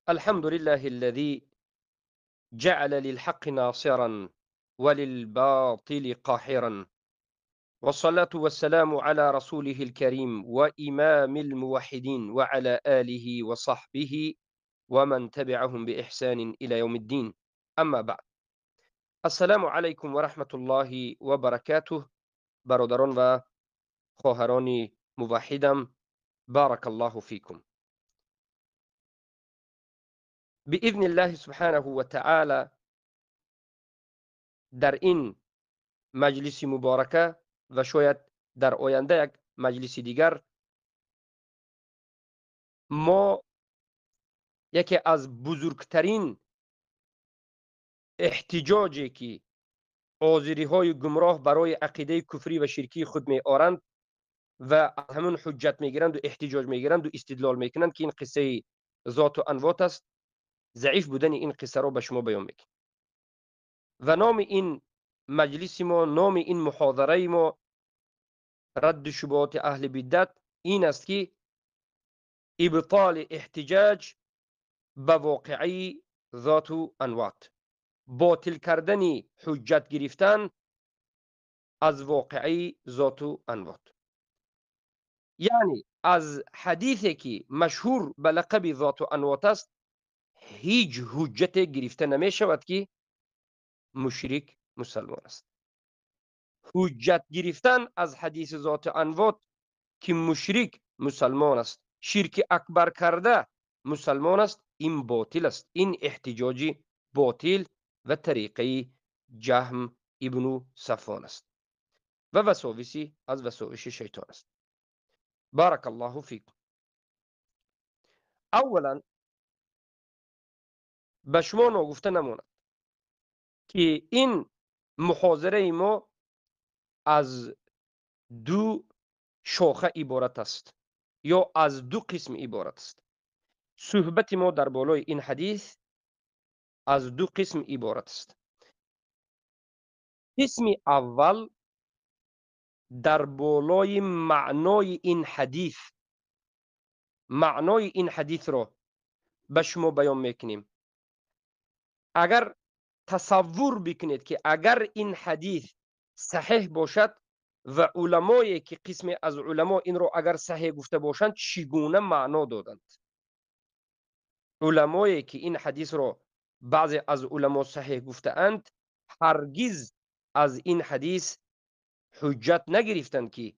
الحمد لله الذي جعل للحق ناصرا وللباطل قاحرا، والصلاة والسلام على رسوله الكريم وإمام الموحدين وعلى آله وصحبه ومن تبعهم بإحسان إلى يوم الدين. أما بعد، السلام عليكم ورحمة الله وبركاته. برادران و خواهران موحدم، بارك الله فيكم. بإذن الله سبحانه وتعالى در این مجلسی مبارکه و شاید در آینده یک مجلسی دیگر ما یکی از بزرگترین احتجاجی که آزری های گمراه برای عقیده کفری و شرکی خود می آرند و از همون حجت می گیرند و احتجاج می گیرند و استدلال می کنند که این قصه ذات و انوات است. ضعیف بودن این قصه را به شما بیان میکنم و نام این مجلس ما، نام این محاضره ما، رد شبهات اهل بدعت، این است که ابطال احتجاج به واقعی ذات و انوات، باطل کردن حجت گرفتن از واقعی ذات و انوات. یعنی از حدیثی که مشهور به لقب ذات و انوات است هیچ حجت گرفته نمی شود که مشرک مسلمان است. حجت گرفتن از حدیث ذات و انوات که مشرک مسلمان است، شرک اکبر کرده مسلمان است، این باطل است. این احتجاجی باطل و طریقه جهم ابن صفوان است و وساوسی از وساوس شیطان است. بارک الله فیکم. اولا به شما نگفته نماند که این محاضره ما از دو شاخه عبارت است یا از دو قسم عبارت است. صحبت ما در بالای این حدیث از دو قسم عبارت است. قسم اول در بالای معنای این حدیث، معنای این حدیث را به شما بیان میکنیم. اگر تصور بکنید که اگر این حدیث صحیح باشد و علمایی که قسم از علما این را اگر صحیح گفته باشند چگونه معنا دادند. علمایی که این حدیث را بعضی از علما صحیح گفته اند هرگز از این حدیث حجت نگرفتند که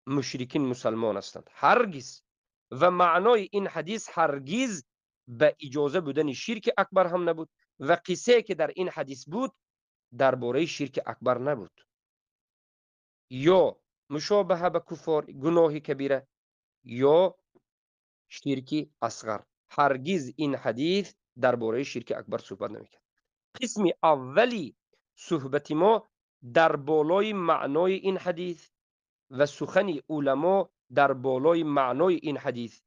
مشرکین مسلمان هستند، هرگز. و معنای این حدیث هرگز به اجازه بودن شرک اکبر هم نبود و قصه که در این حدیث بود درباره شرک اکبر نبود یا مشابهه به کفار، گناه کبیره یا شرک اصغر. هرگز این حدیث درباره شرک اکبر صحبت نمیکرد. قسم اولی صحبت ما در بالای معنای این حدیث و سخن علما در بالای معنای این حدیث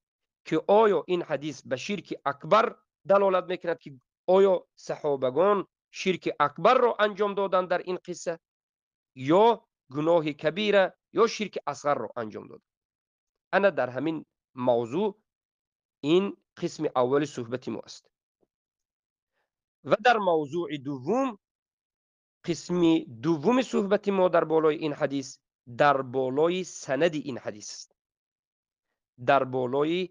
که آیا این حدیث به شرک اکبر دلالت میکند که آیا صحابگان شرک اکبر را انجام دادند در این قصه یا گناه کبیره یا شرک اصغر را انجام دادند. انا در همین موضوع این قسم اول صحبت ما است. و در موضوع دوم، قسم دوم صحبت ما در بالای این حدیث در بالای سند این حدیث است، در بالای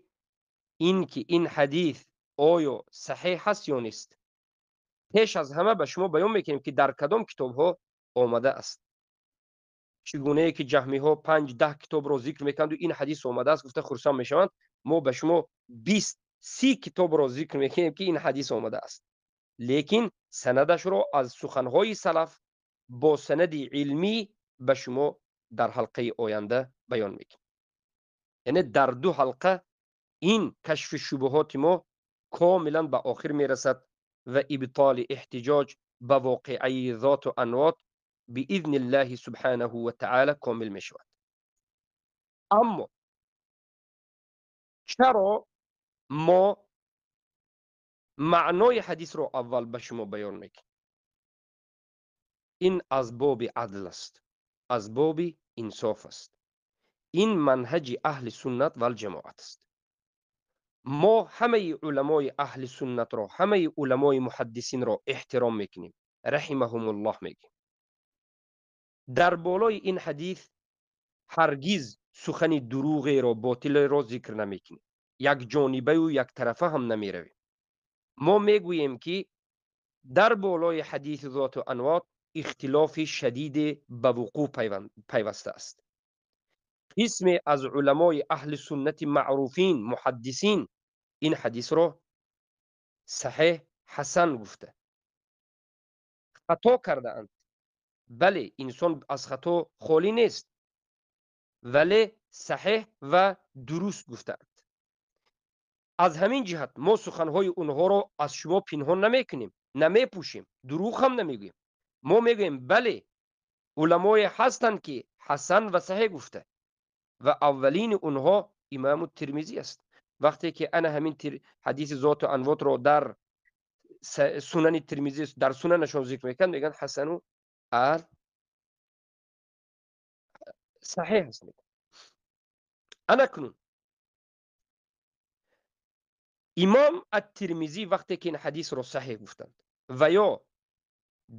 این که این حدیث آیا صحیح است یا نیست. پیش از همه به شما بیان میکنیم که در کدام کتاب ها آمده است. چگونه که جهمی ها 5-10 کتاب را ذکر میکنند و این حدیث آمده است گفته خرسان میشوند، ما به شما 20-30 کتاب را ذکر میکنیم که این حدیث آمده است، لیکن سندش را از سخنهای سلف با سند علمی به شما در حلقه آینده بیان میکنیم. یعنی در دو حلقه این کشف شبهات ما کاملا به آخر میرسد و ابطال احتجاج به واقعی ذات و انوات باذن الله سبحانه و تعالی کامل می شود. اما چرا ما معنای حدیث را اول به شما بیان میکنیم؟ این از باب عدل است، از باب انصاف است. این منهج اهل سنت و الجماعت است. ما همه علمای اهل سنت را، همه علمای محدثین را احترام میکنیم، رحمهم الله میگیم. در بالای این حدیث هرگز سخن دروغی را، باطل را ذکر نمیکنیم، یک جانبه و یک طرفه هم نمیرویم. ما میگوییم که در بالای حدیث ذات و انوات اختلاف شدید به وقوع پیوسته است. قسمی از علمای اهل سنت معروفین محدثین این حدیث را صحیح حسن گفته. خطا کرده اند، بله، انسان از خطا خالی نیست، ولی صحیح و درست گفتند. از همین جهت ما سخنهای اونها را از شما پنهان نمیکنیم، نمیپوشیم، دروغ هم نمیگوییم. ما میگوییم بله، علمای هستند که حسن و صحیح گفته و اولین اونها امام الترمذی است. وقتی که انا همین حدیث ذات و انوات را در سنن ترمذی، در سننشون ذکر میکنن، میگن حسن و صحیح است. انا کنون امام الترمذی وقتی که این حدیث رو صحیح گفتند و یا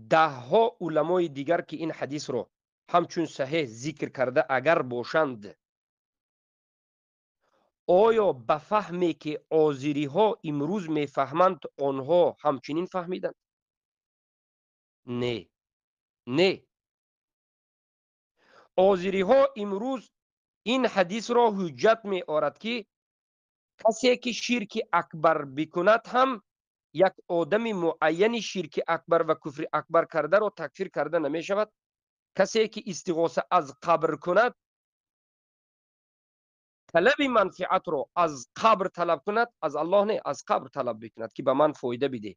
ده ها علمای دیگر که این حدیث رو همچون صحیح ذکر کرده اگر باشند، آیا به فهمی که آذری ها امروز میفهمند آنها همچنین فهمیدند؟ نه، نه. آذری ها امروز این حدیث را حجت می آورد که کسی که شرک اکبر بکند هم یک آدم معین شرک اکبر و کفر اکبر کرده را تکفیر کرده نمی شود. کسی که استغاثه از قبر کند، طلب منفعت رو از قبر طلب کند، از الله نه، از قبر طلب بکند که به من فایده بده،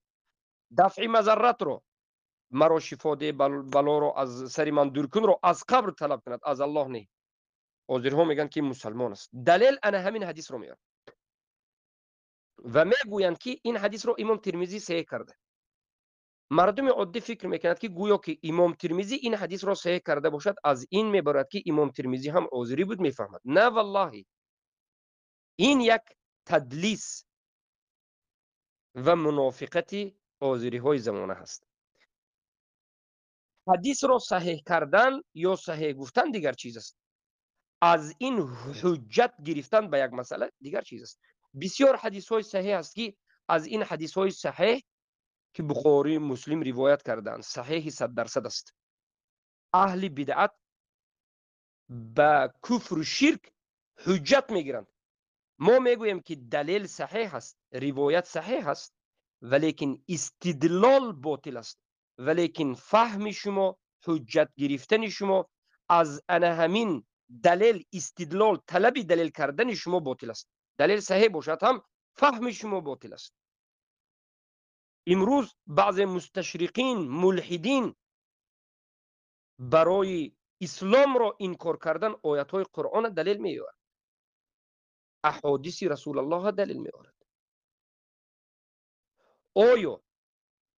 دفع مضرت رو، مرا شفا ده، بلا رو از سر من دور کن رو از قبر طلب کند، از الله نه. حاضر ها میگن که مسلمان است. دلیل انا همین حدیث رو میارم و میگویند که این حدیث رو امام ترمذی صحیح کرده. مردم عادی فکر میکند که گویا که امام ترمذی این حدیث را صحیح کرده باشد، از این میبرد که امام ترمذی هم عذری بود میفهمد. نه والله، این یک تدلیس و منافقت عذری های زمانه هست. حدیث را صحیح کردن یا صحیح گفتن دیگر چیز است، از این حجت گرفتن به یک مسئله دیگر چیز است. بسیار حدیث های صحیح است که از این حدیث های صحیح که بخاری مسلم روایت کردند صحیح 100% است. اهل بدعت به کفر و شرک حجت میگیرند. ما میگوییم که دلیل صحیح است، روایت صحیح است، ولیکن استدلال باطل است، ولیکن فهم شما، حجت گرفتن شما از انا همین دلیل، استدلال، طلب دلیل کردن شما باطل است. دلیل صحیح باشد هم فهم شما باطل است. امروز بعض مستشرقین ملحدین برای اسلام را انکار کردن آیات های قرآن دلیل میآورد، احادیث رسول الله دلیل میآورد. آیا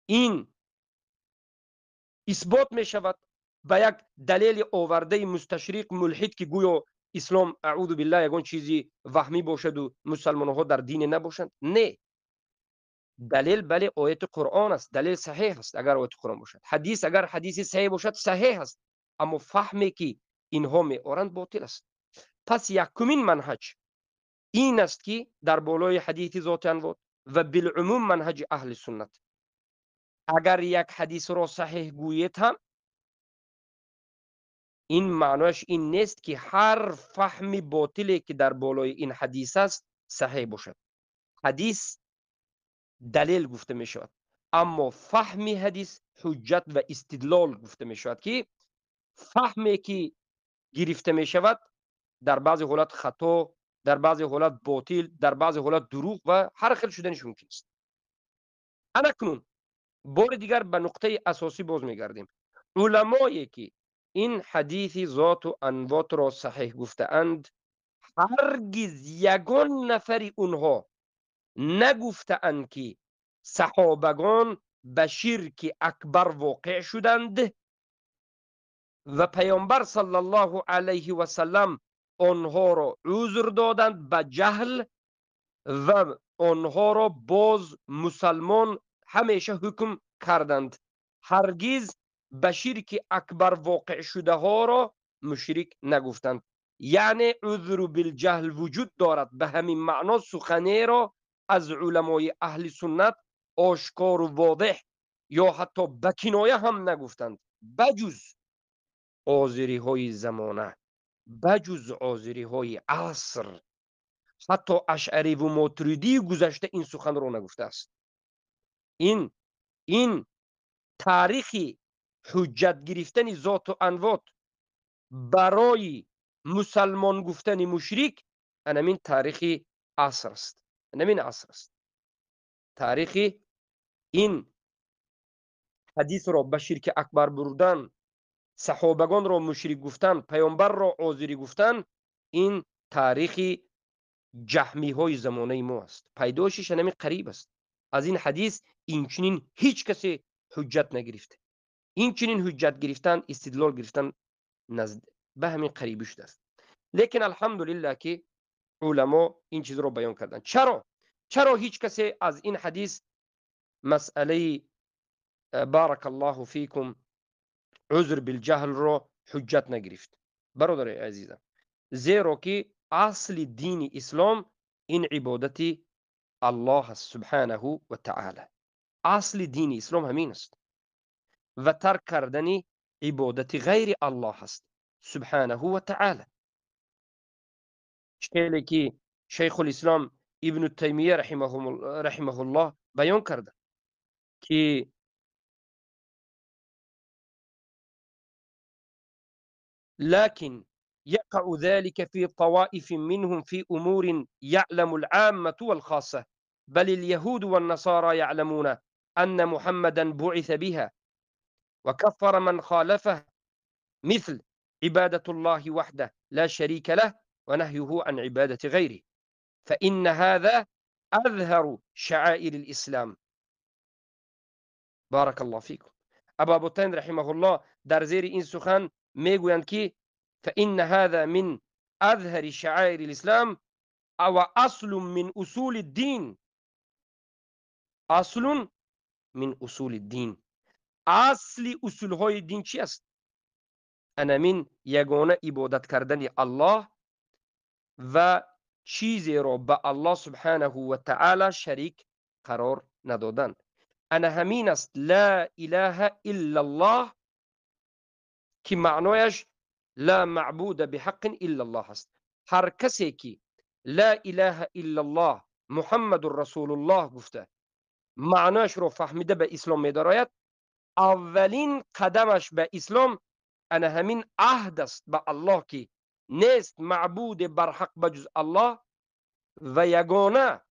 این اثبات می شود به یک دلیل آورده مستشرق ملحد که گویا اسلام اعوذ بالله یگان چیزی وهمی باشد و مسلمان ها در دین نباشند؟ نه، دلیل بله آیت قرآن است، دلیل صحیح است. اگر آیت قرآن باشد، حدیث اگر حدیث صحیح باشد صحیح است، اما فهمی که اینها می آورند باطل است. پس یکمین منهج این است که در بالای حدیث ذات انوات و بالعموم منهج اهل سنت، اگر یک حدیث را صحیح گویید هم این معناش این نیست که هر فهم باطلی که در بالای این حدیث است صحیح باشد. حدیث دلیل گفته می شود، اما فهم حدیث حجت و استدلال گفته می شود که فهمی که گرفته می شود در بعض حالات خطا، در بعض حالات باطل، در بعض حالات دروغ و هر خیل شدنش ممکن است. انا کنون بار دیگر به نقطه اساسی باز میگردیم. علمایی که این حدیث ذات و انوات را صحیح گفته اند، هرگز یگان نفری اونها نگفته اند که صحابگان به شرک اکبر واقع شدند و پیامبر صلی الله علیه و سلم آنها را عذر دادند به جهل و آنها را باز مسلمان همیشه حکم کردند. هرگز به شرک اکبر واقع شده ها را مشرک نگفتند. یعنی عذر بالجهل وجود دارد. به همین معنا سخنی را از علمای اهل سنت آشکار و واضح یا حتی به کنایه هم نگفتند، بجز عاذری های زمانه، بجز عاذری های عصر. حتی اشعری و ماتریدی گذشته این سخن را نگفته است. این تاریخی حجت گرفتن ذات و انوات برای مسلمان گفتن مشرک، انمین تاریخی عصر است. انمین عصر است. تاریخی این حدیث را به شرک اکبر بردن، صحابگان را مشرک گفتن، پیامبر را عاذری گفتن، این تاریخی جهمی های زمانه ما است. پیداشش انمی قریب است. از این حدیث این چنین هیچ کسی حجت نگرفته. این چنین حجت گرفتن، استدلال گرفتن نزد به همین قریبی شده است. لیکن الحمدلله که علما این چیز را بیان کردن. چرا هیچ کسی از این حدیث مسئله بارک الله فیکم عذر بالجهل را حجت نگرفت؟ برادر عزیزم، زیرا که اصل دین اسلام این عبادت الله سبحانه و تعالی. اصل دین اسلام همین است و ترک کردن عبادت غیر الله است سبحانه و تعالی. چیزی که شیخ الاسلام ابن تیمیه رحمه الله بیان کرده که لكن يقع ذلك في طوائف منهم في أمور يعلم العامة والخاصة، بل اليهود والنصارى يعلمون أن محمدا بعث بها وكفر من خالفه، مثل عبادة الله وحده لا شريك له ونهيه عن عبادة غيره، فإن هذا أظهر شعائر الإسلام. بارك الله فيكم. ابا بطین رحمه الله در زیر این سخن میگویند که فإن هذا من أظهر شعائر الإسلام او اصل من اصول الدين. اصل من اصول الدين. اصل اصول های دین چی است؟ انا من یگانه عبادت کردن الله و چیزی را به الله سبحانه و تعالی شریک قرار ندادن. انا همین است لا اله الا الله، که معنایش لا معبود بحق الا الله است. هر کسی که لا اله الا الله محمد رسول الله گفته، معنایش رو فهمیده به اسلام می‌دراید، اولین قدمش به اسلام انا همین عهد است به الله که نیست معبود بر حق بجز الله و یگانه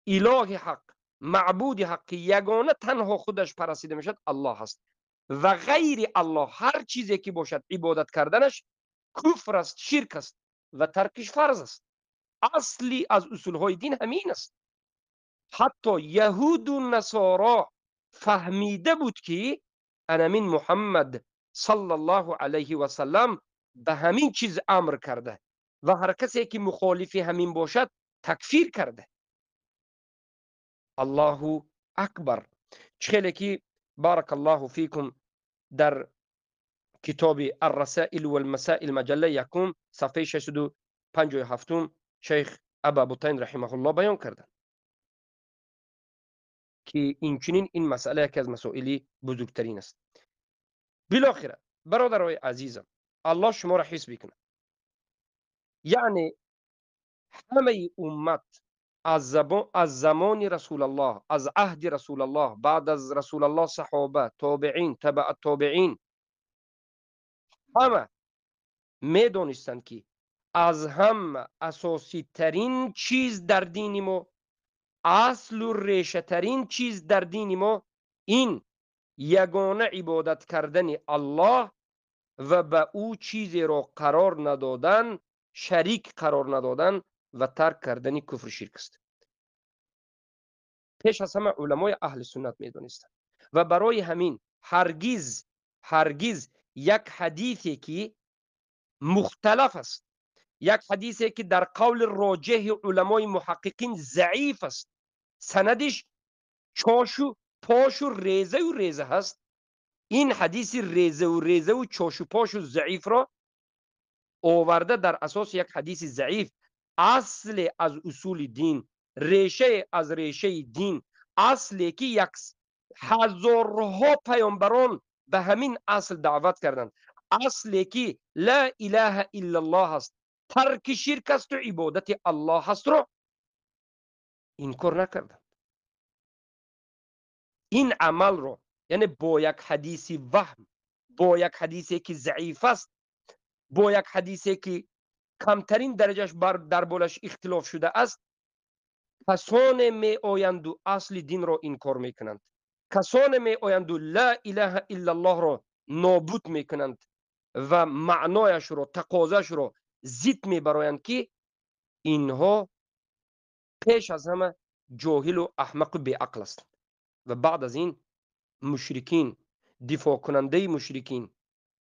اله حق، معبود حق یگانه تنها خودش پرستیده میشد الله است و غیر الله هر چیزی که باشد عبادت کردنش کفر است، شرک است و ترکش فرض است. اصلی از اصول های دین همین است. حتی یهود و نصارا فهمیده بود که انمین محمد صلی الله علیه و سلم به همین چیز امر کرده و هر کسی که مخالف همین باشد تکفیر کرده. الله اکبر. خیلی که بارک الله فیکم در کتاب الرسائل والمسائل مجله یکم صفحه 657 شیخ ابا بطین رحمه الله بیان کردند که این مسئله یکی از مسائل بزرگترین است. بالاخره برادرای عزیزم، الله شما را حفظ بکنه. یعنی همه امت از زمان رسول الله، از عهد رسول الله، بعد از رسول الله صحابه، تابعین، تبع التابعین، همه میدونستند که از هم اساسی ترین چیز در دین ما، اصل و ریشه ترین چیز در دین ما، این یگانه عبادت کردن الله و به او چیزی را قرار ندادن، شریک قرار ندادن و ترک کردن کفر شرک است. پیش از همه علمای اهل سنت میدونستند و برای همین هرگز یک حدیثی که مختلف است یک حدیثی که در قول راجح علمای محققین ضعیف است، سندش چاشو پاشو ریزه هست، این حدیث ریزه و چاشو پاشو ضعیف را آورده در اساس یک حدیث ضعیف، اصل از اصول دین، ریشه از ریشه دین، اصلی که یک هزارها پیامبران به همین اصل دعوت کردند، اصلی که لا اله الا الله است، ترک شرک است و عبادت الله است را انکار نکردند. این عمل رو یعنی با یک حدیث وهم، با یک حدیثی که ضعیف است، با یک حدیثی که کمترین درجهش در بولش اختلاف شده است، کسان می آیند و اصل دین را انکار میکنند، کسان می آیند و لا اله الا الله را نابود میکنند و معنایش را تقاضاش را ضد میبرایند که اینها پیش از همه جاهل و احمق و بیعقل است. و بعد از این مشرکین، دفاع کننده مشرکین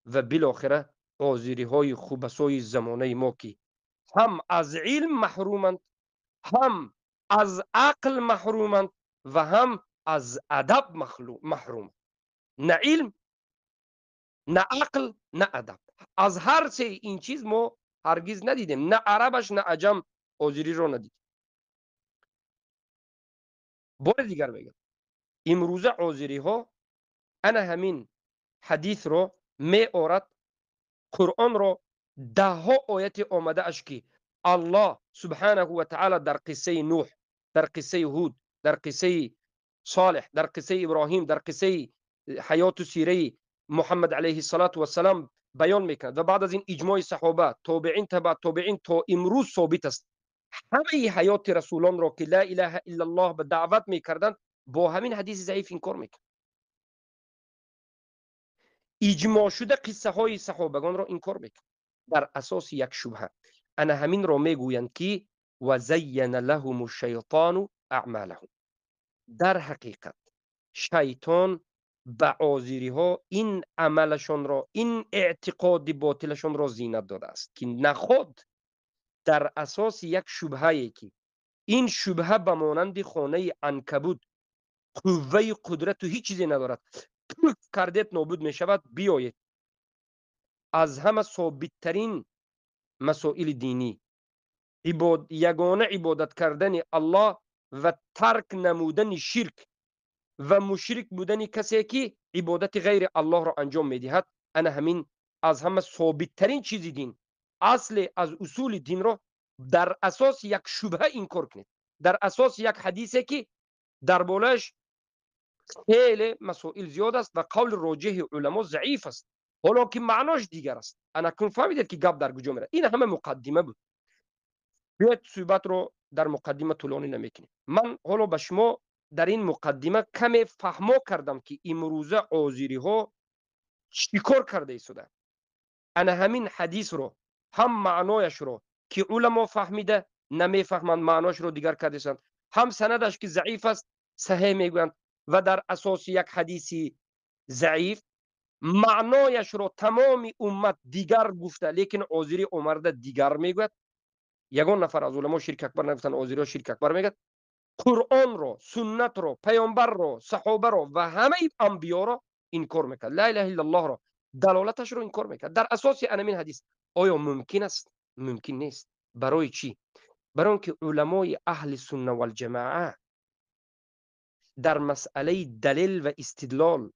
و بالاخره آزیری های خوبسای زمانه ما که هم از علم محرومند، هم از عقل محرومند و هم از ادب محروم. نه علم، نه عقل، نه ادب. از هر سه این چیز ما هرگز ندیدیم، نه عربش نه عجم آزیری رو ندید. بار دیگر بگم، امروزه آزیری ها انا همین حدیث رو می آورد، قرآن رو ده ها آیت آمده اش که الله سبحانه و تعالی در قصه نوح، در قصه هود، در قصه صالح، در قصه ابراهیم، در قصه حیات و سیره محمد علیه الصلاة و السلام بیان میکند و بعد از این اجماع صحابه، تابعین، تبع تابعین تا امروز ثابت است. همه حیات رسولان را که لا اله الا الله به دعوت میکردند با همین حدیث ضعیف انکار میکرد. اجماع شده قصه های صحابگان را انکار میکرد در اساس یک شبهه. انا همین را میگویند که و زین لهم الشیطان اعمالهم. در حقیقت شیطان به آزیری ها این عملشان را، این اعتقاد باطلشان را زینت داده است که نخود در اساس یک شبهه که این شبهه به مانند خانه عنکبوت قوه قدرت و هیچ چیزی ندارد، پوف کردید نابود می شود، بیایید از همه ثابت ترین مسائل دینی، یگانه عبادت کردن الله و ترک نمودن شرک و مشرک بودن کسی که عبادت غیر الله را انجام میدهد، انا همین از همه ثابت ترین چیز دین، اصل از اصول دین را در اساس یک شبهه انکار کنید، در اساس یک حدیثی که در بولش خیلی مسائل زیاد است و قول راجح علما ضعیف است، حالا که معناش دیگر است. انا کن فهمیدید که گپ در کجا میره. این همه مقدمه بود، بیاید صحبت رو در مقدمه طولانی نمیکنیم. من حالا به شما در این مقدمه کمی فهمو کردم که امروزه آزیری ها چیکار کرده ایستاده. انا همین حدیث رو هم معنایش رو که علما فهمیده نمیفهمند، معناش رو دیگر کردند، هم سندش که ضعیف است صحیح میگویند و در اساس یک حدیثی ضعیف معنایش رو تمام امت دیگر گفته، لیکن آزیری اومده دیگر میگوید. یگان نفر از علما شرک اکبر نگفتن، آزیری ها شرک اکبر میگد. قرآن رو، سنت رو، پیامبر رو، صحابه رو و همه انبیا رو انکار میکرد. لا اله الا الله رو، دلالتش رو انکار میکرد در اساس همین حدیث. آیا ممکن است؟ ممکن نیست. برای چی؟ برای اینکه علمای اهل سنت و الجماعه در مسئله دلیل و استدلال،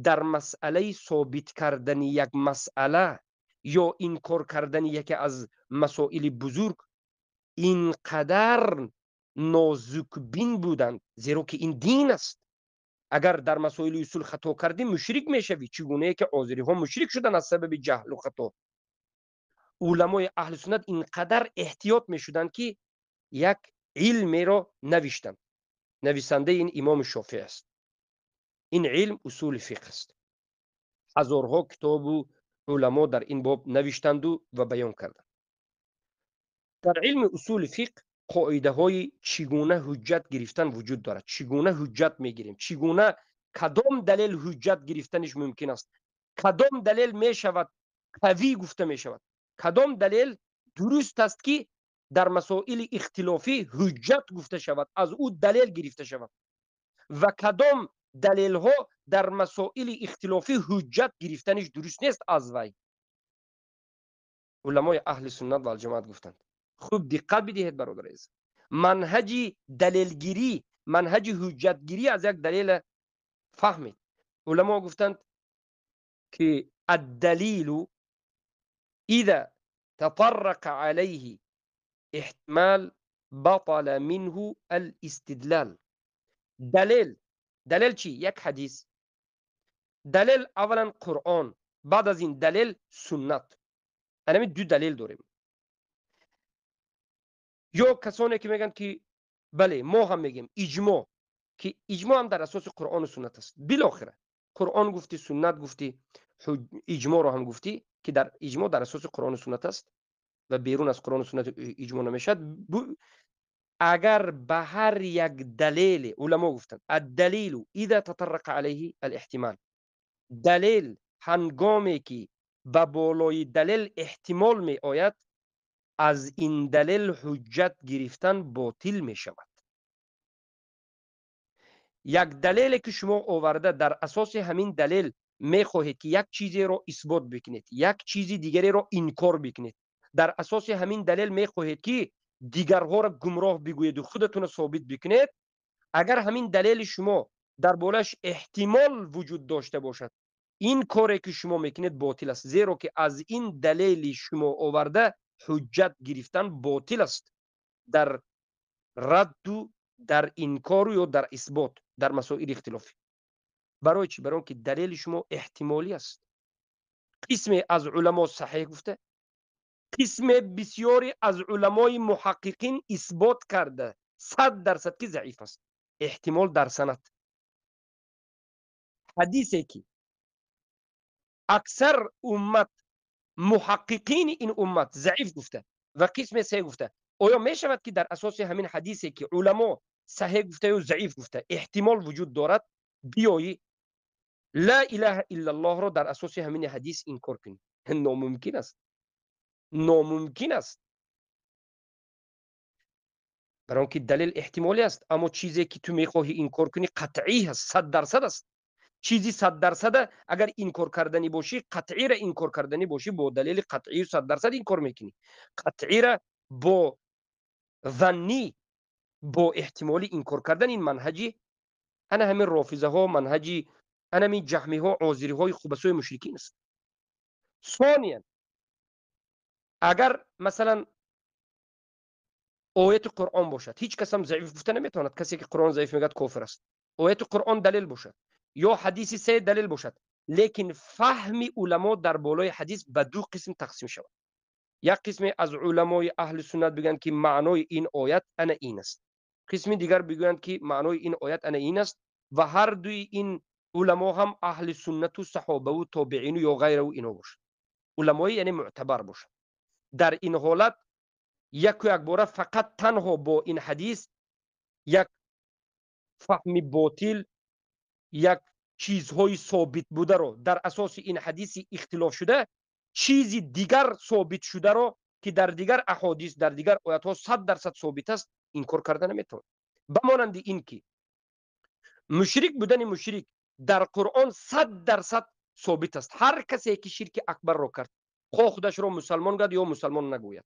در مسئله ثابت کردن یک مسئله یا انکار کردن یکی از مسائل بزرگ اینقدر نازک بین بودند، زیرا که این دین است. اگر در مسائل اصول خطا کردی مشرک میشوی، چگونه که آزری ها مشرک شدن از سبب جهل و خطا. علمای اهل سنت اینقدر احتیاط میشدند که یک علمی را نوشتند. نویسنده این امام شافعی است. این علم اصول فقه است. هزارها کتاب و علما در این باب نوشتند و بیان کردند. در علم اصول فقه قاعده های چگونه حجت گرفتن وجود دارد، چگونه حجت میگیریم، چگونه کدام دلیل حجت گرفتنش ممکن است، کدام دلیل می شود قوی گفته می شود، کدام دلیل درست است که در مسائل اختلافی حجت گفته شود، از او دلیل گرفته شود و کدام دلیل ها در مسائل اختلافی حجت گرفتنش درست نیست از وی. علمای اهل سنت و الجماعت گفتند. خوب دقت بدهید برادر عزیز، منهج دلیلگیری، منهج حجتگیری از یک دلیل فهمید. علما گفتند که الدلیل اذا تطرق عليه احتمال بطل منه الاستدلال. دلیل چی؟ یک حدیث. دلیل اولا قرآن، بعد از این دلیل سنت. یعنی دو دلیل داریم. یا کسانی که میگن که بله ما هم میگیم اجماع، که اجماع هم در اساس قرآن و سنت است. بالاخره قرآن گفتی، سنت گفتی، اجماع رو هم گفتی که در اجماع در اساس قرآن و سنت است و بیرون از قرآن و سنت اجماع نمیشد. اگر به هر یک دلیل، علما گفتند الدلیل اذا تطرق علیه الاحتمال، دلیل هنگامی که به بالای دلیل احتمال می آید، از این دلیل حجت گرفتن باطل می شود. یک دلیل که شما آورده در اساس همین دلیل می خواهید که یک چیزی را اثبات بکنید، یک چیزی دیگری را انکار بکنید، در اساس همین دلیل می خواهید که دیگرها را گمراه بگویید و خودتون را ثابت بکنید. اگر همین دلیل شما در بالش احتمال وجود داشته باشد، این کاری که شما میکنید باطل است، زیرا که از این دلیل شما آورده حجت گرفتن باطل است در رد و در انکار یا در اثبات در مسائل اختلافی. برای چی؟ برای که دلیل شما احتمالی است. قسمی از علما صحیح گفته، قسم بسیاری از علمای محققین اثبات کرده 100% که ضعیف است. احتمال در سند. حدیثی که اکثر امت، محققین این امت ضعیف گفته و قسم صحیح گفته، آیا می شود که در اساس همین حدیثی که علما صحیح گفته و ضعیف گفته احتمال وجود دارد، بیایی لا اله الا الله را در اساس همین حدیث انکار کنی؟ ناممکن است. ناممکن است. برای آنکه دلیل احتمالی است، اما چیزی که تو میخواهی انکار کنی قطعی است، 100% است. چیزی 100% اگر انکار کردنی باشی، قطعی را انکار کردنی باشی، با دلیل قطعی 100% انکار میکنی. قطعی را با ظنی، با احتمالی انکار کردن، این منهجی انا همین رافضه ها، منهجی انا همین جهمی ها، عازری های خوبسوی مشرکین است. ثانیا، اگر مثلا آیت قرآن باشد، هیچ کس هم ضعیف گفته نمیتواند، کسی که قرآن ضعیف میگه کافر است. آیت قرآن دلیل باشد یا حدیث سه دلیل باشد، لیکن فهم علما در بالای حدیث به دو قسم تقسیم شود. یک قسم از علمای اهل سنت بگن که معنای این آیت انا این است، قسم دیگر بگویند که معنای این آیت انا این است، و هر دوی این علما هم اهل سنت و صحابه و تابعین و یا غیره و اینا باشد، علمای یعنی معتبر باشد. در این حالت یک باره فقط تنها با این حدیث یک فهم باطل، یک چیزهای ثابت بوده رو در اساس این حدیث اختلاف شده، چیزی دیگر ثابت شده رو که در دیگر احادیث، در دیگر آیات ها 100% ثابت است، انکار کردن نمیتونه. بمانند این که مشرک بودن مشرک در قرآن 100% ثابت است. هر کسی که شرک اکبر رو کرد، خواه خودش رو مسلمان گوید یا مسلمان نگوید،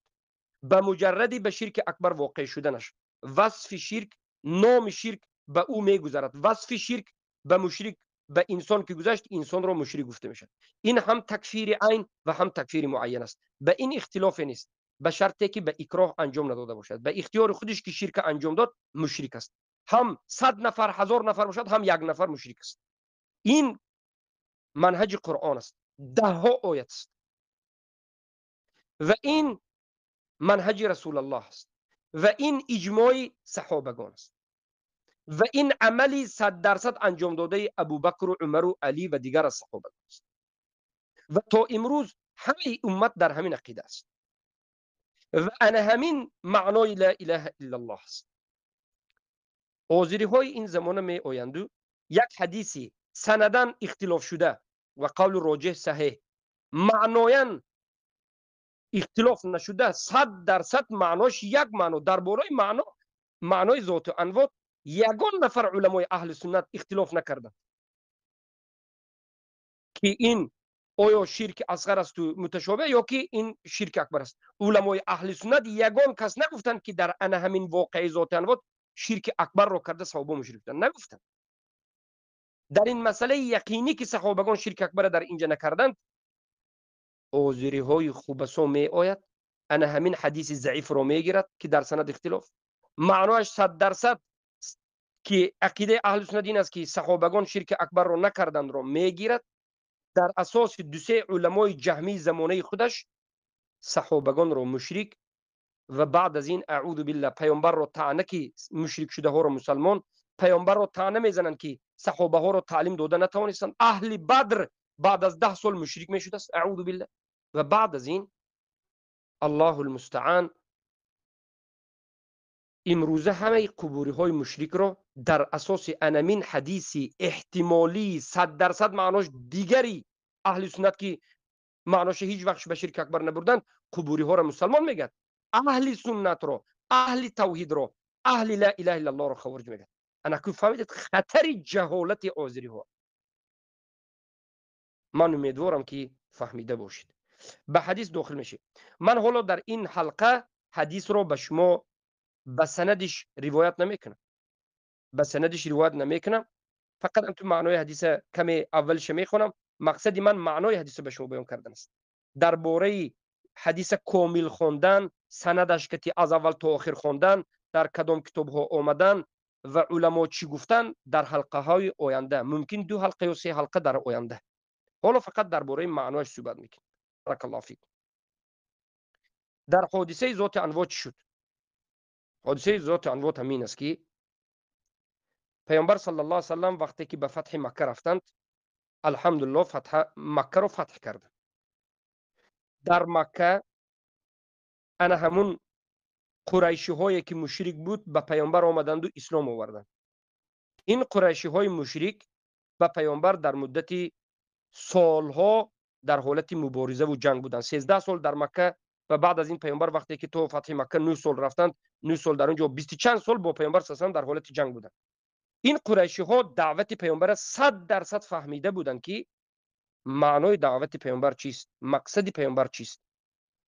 به مجردی به شرک اکبر واقع شدنش، وصف شرک، نام شرک به او میگذرد. وصف شرک به مشرک، به انسان که گذشت، انسان را مشرک گفته میشه. این هم تکفیر عین و هم تکفیر معین است. به این اختلاف نیست، به شرطی که به اکراه انجام نداده باشد. به اختیار خودش که شرک انجام داد، مشرک است. هم 100 نفر، 1000 نفر باشد، هم یک نفر مشرک است. این منهج قرآن است، ده ها آیت است و این منهج رسول الله است و این اجماع صحابگان است و این عملی 100% انجام داده ابوبکر و عمر و علی و دیگر از صحابگان است و تا امروز همه امت در همین عقیده است و انا همین معنای لا اله الا الله است. حاضری های این زمانه می آیند و یک حدیثی سندن اختلاف شده و قول راجح صحیح، معناین اختلاف نشده 100% معناش یک معنی درباره معنای ذات و انوات یگان نفر علمای اهل سنت اختلاف نکردند که این آیا شرک اصغر است و متشابه یا که این شرک اکبر است. علمای اهل سنت یگان کس نگفتند که در ان همین واقعه ذات انوات شرک اکبر را کرده صحابه مشرک بودند، نگفتند. در این مسئله یقینی که صحابگان شرک اکبر در اینجا نکردند، عذری های خوبسا می آید، انا همین حدیث ضعیف رو میگیرد که در سند اختلاف معناش 100% که عقیده اهل سنت این است که صحابگان شرک اکبر رو نکردند رو میگیرد. در اساس دو سه علمای جهمی زمانه خودش صحابگان رو مشرک و بعد از این اعوذ بالله پیامبر رو طعنه که مشرک شده ها رو مسلمان، پیامبر رو طعنه میزنند که صحابه ها رو تعلیم داده نتوانستند. اهل بدر بعد از 10 سال مشرک میشد است، اعوذ بالله. و بعد از این الله المستعان امروزه همه قبوری های مشرک رو در اساس انمین حدیثی احتمالی 100% معناش دیگری اهل سنت که معناش هیچ وقت به شرک اکبر نبردن قبوری ها رو مسلمان میگن، اهل سنت رو، اهل توحید رو، اهل لا اله الا الله رو خوارج میگن. انا که فهمیدید خطر جهالت عذری ها. من امیدوارم که فهمیده باشید. به حدیث داخل میشه. من حالا در این حلقه حدیث رو به شما به سندش روایت نمیکنم، به سندش روایت نمیکنم، فقط انتم معنای حدیث کمی اولش میخونم. مقصد من معنای حدیث به شما بیان کردن است. درباره حدیث کامل خوندن، سندش که از اول تا آخر خوندن، در کدام کتاب ها آمدن و علما چی گفتن در حلقه های آینده، ممکن 2 حلقه یا 3 حلقه در آینده. حالا فقط درباره معنایش صحبت میکنیم. بارک الله فیک. در حادثه ذات انواع چی شد؟ حادثه ذات انواع همین است که پیامبر صلی الله علیه و سلم وقتی که به فتح مکه رفتند، الحمدلله مکه رو فتح کرد. در مکه انا همون قریشی هایی که مشرک بود به پیامبر آمدند و اسلام آوردند. این قریشی های مشرک به پیامبر در مدت سالها در حالت مبارزه و جنگ بودند. 13 سال در مکه و بعد از این پیامبر وقتی که تو فتح مکه 9 سال رفتند، 9 سال در اونجا 20 چند سال با پیامبر صلی در حالت جنگ بودند. این قریشی ها دعوت پیامبر 100% فهمیده بودند که معنای دعوت پیامبر چیست، مقصد پیامبر چیست.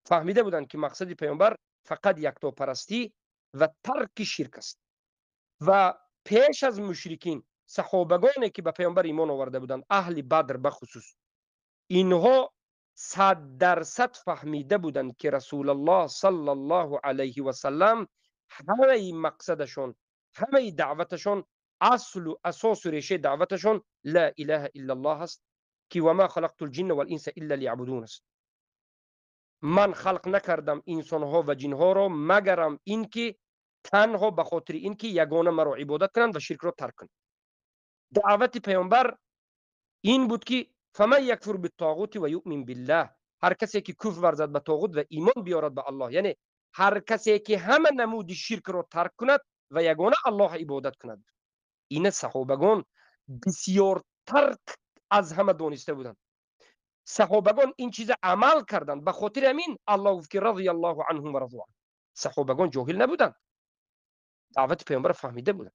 فهمیده بودند که مقصد پیامبر فقط یکتاپرستی و ترک شرک است. و پیش از مشرکین صحابگانی که به پیامبر ایمان آورده بودند، اهل بدر به خصوص، اینها 100% فهمیده بودند که رسول الله صلی الله علیه و سلم همه مقصدشون، همه دعوتشون، اصل و اساس و ریشه دعوتشون لا اله الا الله است که و ما خلقت الجن والانس الا لیعبدون است. من خلق نکردم انسان ها و جن ها را مگرم اینکه تنها به خاطر اینکه یگانه مرا عبادت کنند و شرک را ترک کنند. دعوت پیامبر این بود که فمن یکفر بالطاغوت و یؤمن بالله، هر کسی که کفر ورزد به طاغوت و ایمان بیارد به الله، یعنی هر کسی که همه نمود شرک را ترک کند و یگانه الله عبادت کند. این صحابگان بسیار ترک از همه دانسته بودند. صحابگان این چیز عمل کردند، به خاطر همین الله گفت که رضی الله عنهم و رضوا عنه. صحابگان جاهل نبودند، دعوت پیامبر فهمیده بودند.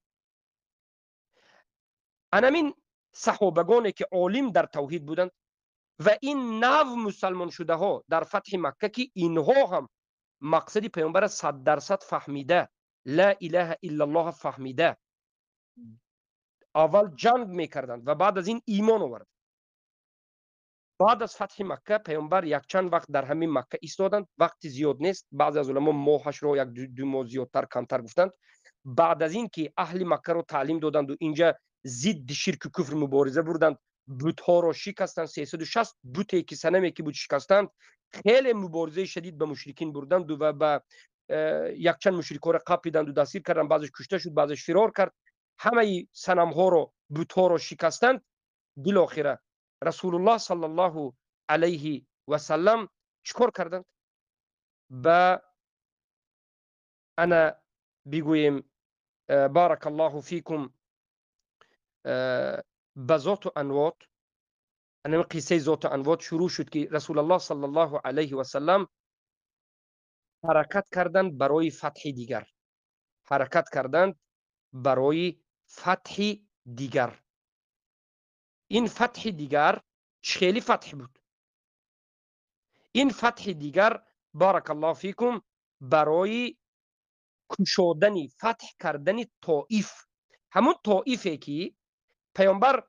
همین صحابگانی که عالم در توحید بودند و این نو مسلمان شده ها در فتح مکه که اینها هم مقصد پیامبر 100% فهمیده، لا اله الا الله فهمیده، اول جنگ میکردند و بعد از این ایمان آورد. بعد از فتح مکه پیامبر یک چند وقت در همین مکه ایستادند، وقت زیاد نیست، بعضی از علما ماهش رو یک دو ماه زیادتر کمتر گفتند. بعد از این که اهل مکه رو تعلیم دادند و اینجا ضد شرک و کفر مبارزه بردند، بت ها رو شکستند، 360 بت که صنمی که بود شکستند، خیلی مبارزه شدید به مشرکین بردند و به یک چند مشرک ها رو قاپیدند و دستگیر کردند، بعضش کشته شد، بعضش فرار کرد. همه صنم ها رو، بت ها رو شکستند. بالاخره رسول الله صلی الله علیه و سلم چیکار کردند؟ با انا بگویم بارک الله فیکم، به ذات و انوات، انا قصه ذات و انوات شروع شد که رسول الله صلی الله علیه و سلم حرکت کردند برای فتح دیگر. حرکت کردند برای فتح دیگر. این فتح دیگر خیلی فتح بود. این فتح دیگر بارک الله فیکم برای کشودن فتح کردن طائف، همون طائفی که پیامبر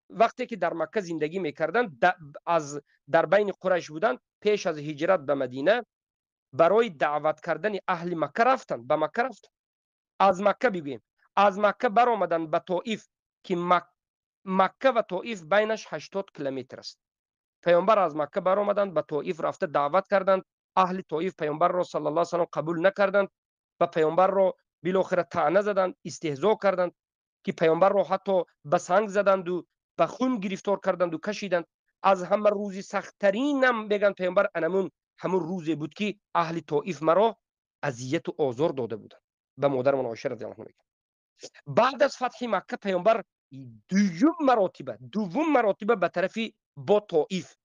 وقتی که در مکه زندگی میکردند از در بین قریش بودند، پیش از هجرت به مدینه برای دعوت کردن اهل مکه رفتند، به مکه رفتند. از مکه بگوییم از مکه بر آمدند به طائف که مکه و طائف بینش 80 کیلومتر است. پیامبر از مکه بر آمدند به طائف رفته دعوت کردند. اهل طائف پیامبر را صلی الله علیه و سلم قبول نکردند و پیامبر را بالاخره طعنه زدند، استهزا کردند که پیامبر را حتی به سنگ زدند و به خون گرفتار کردند و کشیدند. از همه روزی سختترین هم بگن پیامبر همون روزی بود که اهل طائف مرا اذیت و آزار داده بودند. به مادر من عایشه رضی الله عنها. بعد از فتح مکه پیامبر دوم مراتبه به طرف با طائف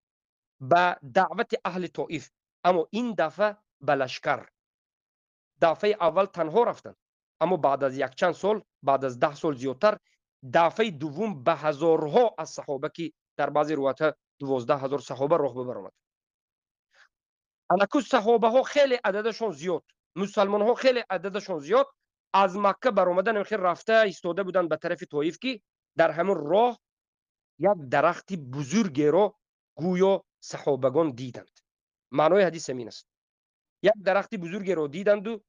به دعوت اهل طائف، اما این دفعه به لشکر. دفعه اول تنها رفتند، اما بعد از یک چند سال، بعد از 10 سال زیادتر، دفعه دوم به هزارها از صحابه که در بعضی روایت 12,000 صحابه راه ببرند. انکو صحابه ها خیلی عددشون زیاد، مسلمان ها خیلی عددشون زیاد، از مکه بر اومدن خیر رفته ایستاده بودند به طرف طائف که در همون راه یک درخت بزرگی را گویا صحابگان دیدند. معنای حدیث همین است. یک درخت بزرگی را دیدند و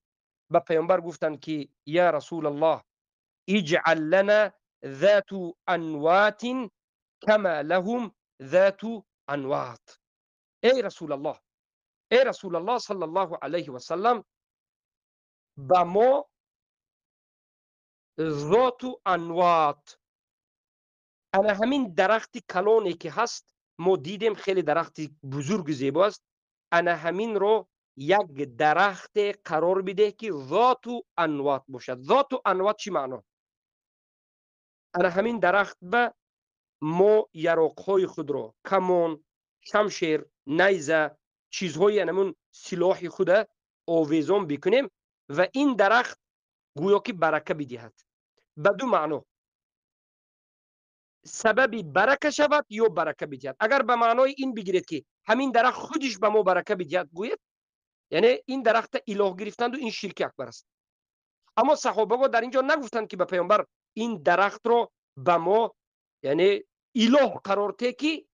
به پیامبر گفتند که یا رسول الله اجعل لنا ذات انوات کما لهم ذات انوات. ای رسول الله، ای رسول الله صلی الله علیه و سلم، به ما ذات انوات، انا همین درخت کلانی که هست ما دیدیم خیلی درخت بزرگ زیبا است، انا همین رو یک درخت قرار بده که ذات و انوات باشد. ذات و انوات چی معنا؟ انا همین درخت به ما یراقهای خود رو، کمان، شمشیر، نیزه، چیزهای انمون سلاح خود آویزان بکنیم و این درخت گویا که برکه بدهد. به دو معنا، سبب برکه شود یا برکه بدهد. اگر به معنای این بگیرید که همین درخت خودش به ما برکه بدهد گوید، یعنی این درخت اله گرفتند و این شرک اکبر است. اما صحابه ها در اینجا نگفتند که به پیامبر این درخت رو به ما یعنی اله قرار ده که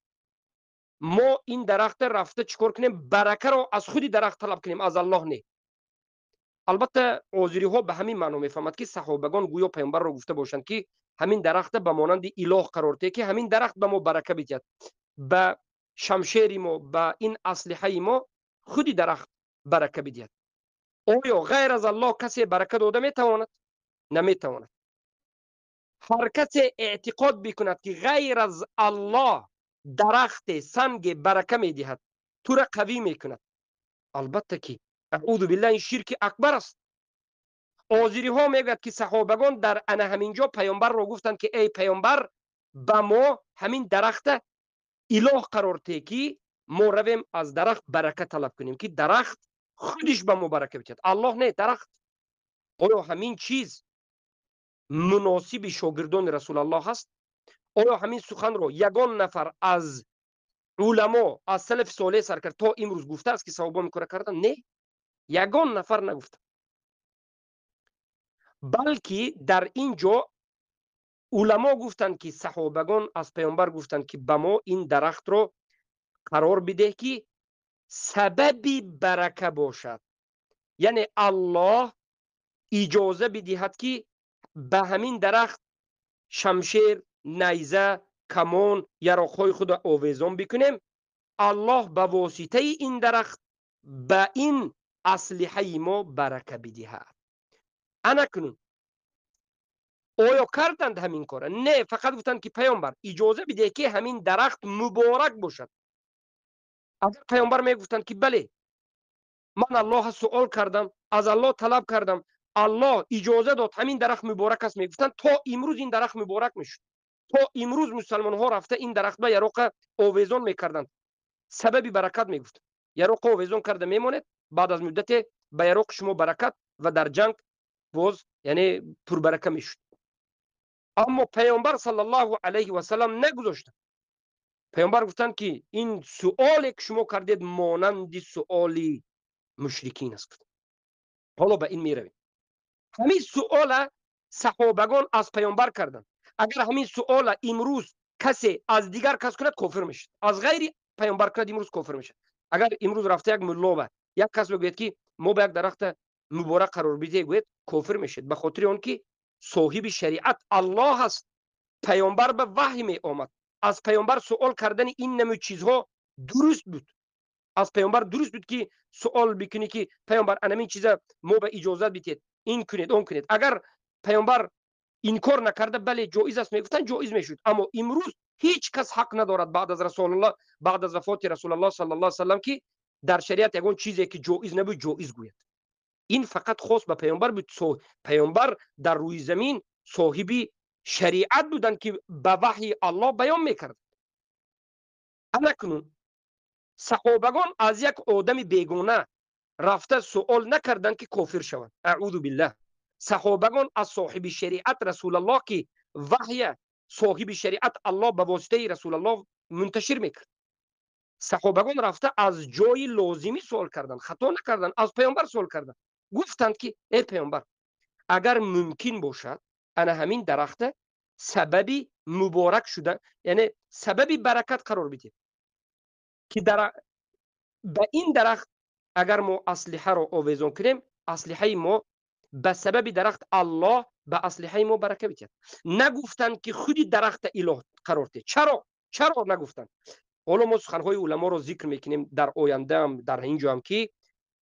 ما این درخت رفته چیکار کنیم؟ برکه رو از خودی درخت طلب کنیم، از الله نه. البته عذری ها به همین معنی میفهمد که صحابگان گویا پیامبر رو گفته باشند که همین درخت به مانند اله قرار ده که همین درخت به ما برکه بدهد، به شمشیر ما، به این اسلحه ما خودی درخت برکه بدهد. آیا غیر از الله کسی برکه داده میتواند؟ نمیتواند. هر کسی اعتقاد بکند که غیر از الله درخت سنگ برکه میدهد، تو را قوی میکند، البته که اعوذ بالله این شرک اکبر است. آذری ها میگوید که صحابگان در ان همینجا پیامبر را گفتند که ای پیامبر به ما همین درخت اله قرار ده که ما رویم از درخت برکه طلب کنیم که درخت خودش به ما برکه بدهد، الله نه، درخت. آیا همین چیز مناسب شاگردان رسول الله هست؟ آیا همین سخن رو یگان نفر از علما از سلف صالح سر کرد تا امروز گفته است که صحابه میکنه کردن؟ نه، یگان نفر نگفته. بلکه در اینجا علما گفتند که صحابگان از پیامبر گفتند که به ما این درخت رو قرار بده که سبب برکه باشد، یعنی الله اجازه بدهد که به همین درخت شمشیر، نیزه، کمان، یراقهای خود آویزان بکنیم، الله به واسطه این درخت به این اسلحه ما برکه بدهد. انا کنون آیا کردند همین کار؟ نه، فقط گفتند که پیامبر اجازه بده که همین درخت مبارک باشد. اگر پیامبر میگفتند که بله من الله سوال کردم، از الله طلب کردم، الله اجازه داد همین درخت مبارک است، میگفتند تا امروز این درخت مبارک میشد. تا امروز مسلمان ها رفته این درخت به یراق آویزان میکردند، سببی برکت میگفت. یراق آویزان کرده میماند، بعد از مدت به یروق شما برکت و در جنگ باز یعنی پربرکه میشد. اما پیامبر صلی الله علیه و سلم نگذاشت. پیامبر گفتند که این سوالی که شما کردید مانند سوالی مشرکین است. حالا به این میرویم. همین سوال صحابگان از پیامبر کردند. اگر همین سوال امروز کسی از دیگر کس کند کافر میشه. از غیر پیامبر کند امروز کافر میشه. اگر امروز رفته یک ملا به یک کس بگوید که ما به یک درخت مبارک قرار بدید گوید کافر میشید، به خاطر اون که صاحب شریعت الله هست. پیامبر به وحی می آمد. از پیامبر سوال کردن این نمو چیزها درست بود. از پیامبر درست بود که سوال بکنی که پیامبر این چیزا ما به اجازت بدید، این کنید اون کنید. اگر پیامبر این کار نکرده بله جایز است میگفتن جایز میشد. اما امروز هیچ کس حق ندارد بعد از رسول الله، بعد از وفات رسول الله صلی الله علیه و سلم که در شریعت یگان چیزی که جایز نبود جایز گوید. این فقط خاص به پیامبر بود. پیامبر در روی زمین صاحب شریعت بودند که به وحی الله بیان میکرد. اما کنون صحابگان از یک آدم بیگانه رفته سوال نکردند که کافر شوند. اعوذ بالله. صحابگان از صاحب شریعت رسول الله که وحی صاحب شریعت الله به واسطه رسول الله منتشر میکرد. صحابگان رفته از جای لازمی سوال کردند، خطا نکردند، از پیامبر سوال کردند. گفتند که ای پیامبر اگر ممکن باشد انا همین درخت سببی مبارک شده یعنی سببی برکت قرار بدید که به این درخت اگر ما اسلحه را آویزان کنیم اسلحه ما به سبب درخت الله به اسلحه ما برکت بدید. نگفتند که خودی درخت اله قرار دهید. چرا نگفتند؟ حالا ما سخنهای علما را ذکر میکنیم در آینده هم در اینجا هم که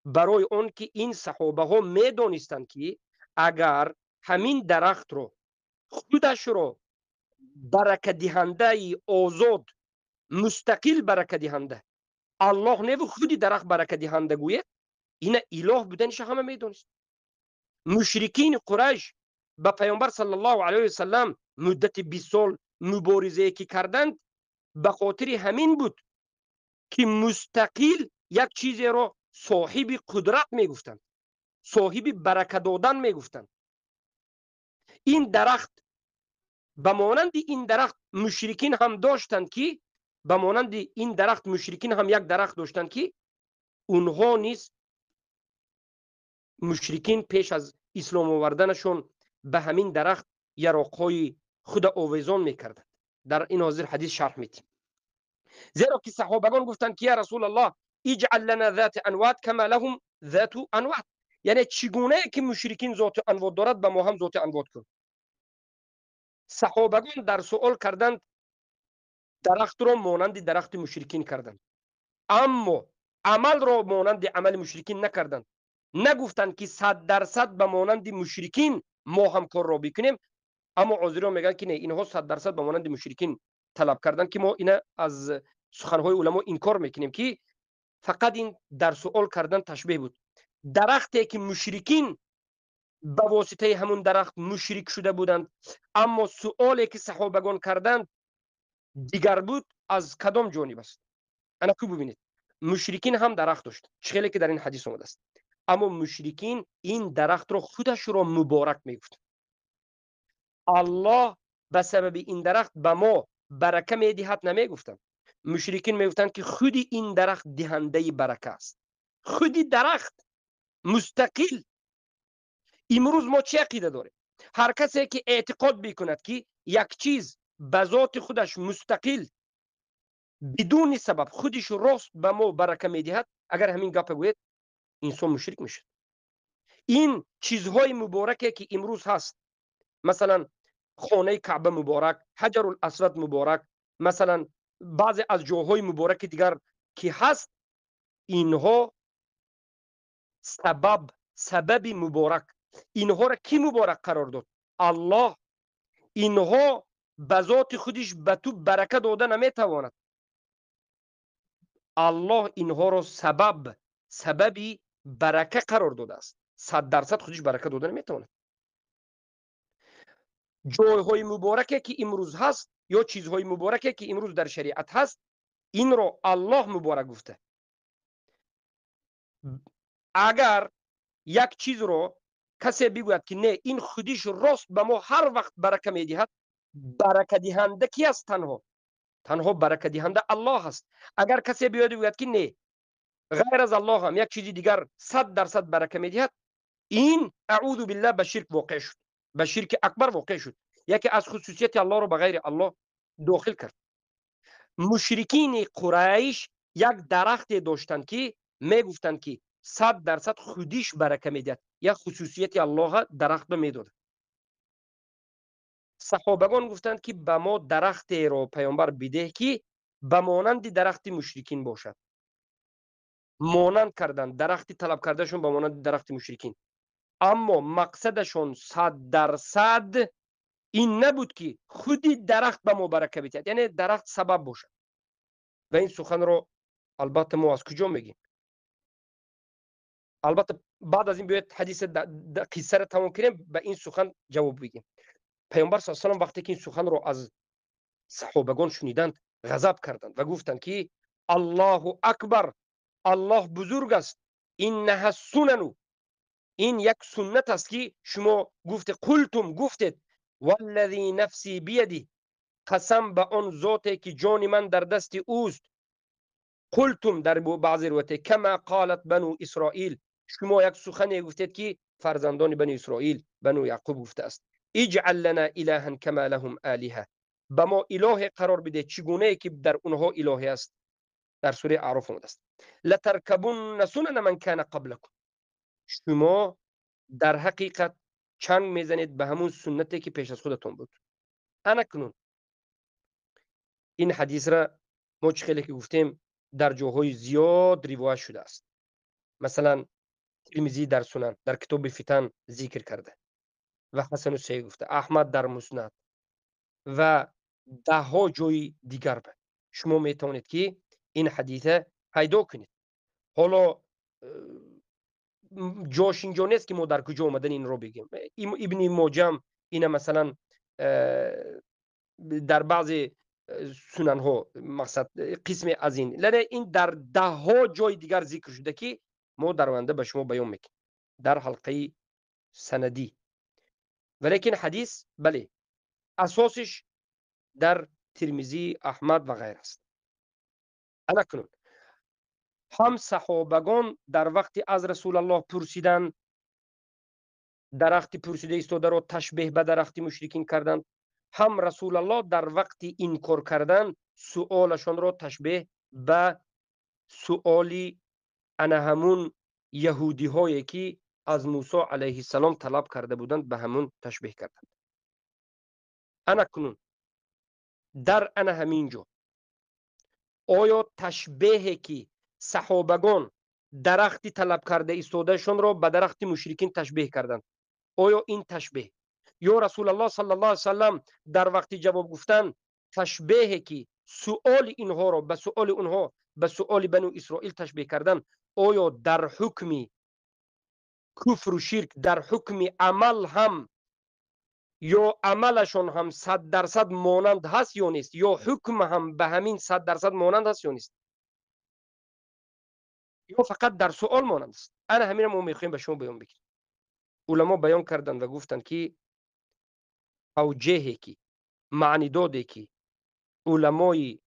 برای اون که این صحابه ها میدانستند که اگر همین درخت رو خودش رو برکت دهنده آزاد مستقل برکت دهنده الله نه خودی درخت برکت دهنده گوید این اله بودنش همه میدونست. مشرکین قریش به پیامبر صلی الله علیه و سلم مدت 20 سال مبارزه که کردند به خاطر همین بود که مستقل یک چیزی رو صاحب قدرت میگفتند، صاحب برکت دادن میگفتند. این درخت به مانند این درخت مشرکین هم داشتند که به مانند این درخت مشرکین هم یک درخت داشتند که اونها نیز مشرکین پیش از اسلام آوردنشون به همین درخت یراقهای خود آویزان میکردند. در این حاضر حدیث شرح میدیم. زیرا که صحابگان گفتند که یا رسول الله اجعل لنا ذات انوات کما لهم ذات انوات، یعنی چگونه که مشرکین ذات انوات دارد به ما هم ذات انوات کن. صحابگان در سوال کردند درخت را مانند درخت مشرکین کردند، اما عمل را مانند عمل مشرکین نکردند. نگفتند که 100% به مانند مشرکین ما هم کار را بکنیم، اما عذرا میگن که نه اینها 100% به مانند مشرکین طلب کردند که ما اینا از سخنهای علما انکار میکنیم که فقط این در سوال کردن تشبیه بود. درختی که مشرکین به واسطه همون درخت مشرک شده بودند، اما سوالی که صحابگان کردند دیگر بود. از کدام جانب است؟ انا کو ببینید مشرکین هم درخت داشت چخیلی که در این حدیث اومده است، اما مشرکین این درخت را خودش را مبارک میگفت. الله به سبب این درخت به ما برکه میدهد نمیگفتند. مشرکین میگفتند که خودی این درخت دهنده برکه است، خودی درخت مستقل. امروز ما چه عقیده داریم؟ هر کسی که اعتقاد بکند که یک چیز به ذات خودش مستقل بدون سبب خودش راست به ما برکه میدهد، اگر همین گپ بگوید انسان مشرک میشه. این چیزهای مبارکه که امروز هست، مثلا خانه کعبه مبارک، حجر الاسود مبارک، مثلا بعضی از جاهای مبارک دیگر که هست، اینها سبب مبارک، اینها را کی مبارک قرار داد؟ الله. اینها به ذات خودش به تو برکه داده نمیتواند. الله اینها را سببی برکه قرار داده است. 100% خودش برکه داده نمیتواند. جایهای مبارکه که امروز هست یا چیزهای مبارکه که امروز در شریعت هست، این را الله مبارک گفته. اگر یک چیز رو کسی بگوید که نه این خودیش راست به ما هر وقت برکه میدهد، برکه دهنده کی است؟ تنها برکه دهنده الله است. اگر کسی بیاد بگوید که نه غیر از الله هم یک چیز دیگر 100% برکه میدهد، این اعوذ بالله به شرک واقع شد، به شرک اکبر واقع شد. یکی از خصوصیت الله رو به غیر الله داخل کرد. مشرکین قریش یک درخت داشتند که میگفتند که 100% خودیش برکه میدهد، یک خصوصیت الله درخت به میداد. صحابگان گفتند که به ما درخت رو پیامبر بده که به مانند درخت مشرکین باشد. مانند کردند، درختی طلب کردهشون به مانند درخت مشرکین. اما مقصدشون 100% این نبود که خودی درخت به ما برکه بدهد، یعنی درخت سبب باشد. و این سخن رو البته ما از کجا میگیم؟ البته بعد از این بیاید حدیث قصه رو تمام کنیم به این سخن جواب بگیم. پیامبر صلی الله علیه و وقتی که این سخن رو از صحابگان شنیدند غضب کردند و گفتند که الله اکبر، الله بزرگ است، اینها سنن، این یک سنت است که شما گفتید والذی نفسی بیدی، قسم به آن ذاتی که جان من در دست اوست، قلتم در بعضی روایت کما قالت بنو اسرائیل، شما یک سخنی گفتید که فرزندان بنی اسرائیل بنو یعقوب گفته است، اجعل لنا الها کما لهم آلهه، به ما اله قرار بده چگونه که در اونها اله است. در سوره اعراف آمده است لترکبن سنن من کان قبلکم، شما در حقیقت چنگ میزنید به همون سنتی که پیش از خودتون بود. انا کنون این حدیث را ما خیلی که گفتیم در جاهای زیاد روایت شده است. مثلا ترمذی در سنن در کتاب فتن ذکر کرده و حسن و صحیح گفته، احمد در مسند و ده ها جای دیگر به شما میتونید که این حدیث پیدا کنید. حالا جاش اینجا نیست که ما در کجا آمدن این رو بگیم. ابن موجم اینا مثلا در بعضی سنن ها مقصد قسم از این در ده ها جای دیگر ذکر شده که ما در آینده به شما بیان میکنیم در حلقه سندی. ولیکن حدیث بله اساسش در ترمذی، احمد و غیر است. انا کنون هم صحابگان در وقت از رسول الله پرسیدن، درخت پرسیده ایستاده را تشبیه به درخت مشرکین کردند، هم رسول الله در وقت انکار کردن سؤالشان را تشبیه به سؤالی انا همون یهودی هایی که از موسی علیه السلام طلب کرده بودند به همون تشبیه کردند. انا کنون در انا همینجا آیا تشبیهی که صحابگان درختی طلب کرده ایستادهشان را به درخت مشرکین تشبیه کردند، آیا این تشبیه یا رسول الله صلی الله علیه وسلم در وقت جواب گفتن تشبیهی که سؤال اینها را به سؤال اونها به سؤال بنو اسرائیل تشبیه کردن، آیا در حکم کفر و شرک در حکم عمل هم یا عملشون هم 100% مانند هست یا نیست، یا حکم هم به همین 100% مانند هست یا نیست، یا فقط در سؤال مانند است؟ انا همین ما میخوایم به شما بیان بگیریم. علما بیان کردن و گفتن که توجیهی که معنی داده که علمای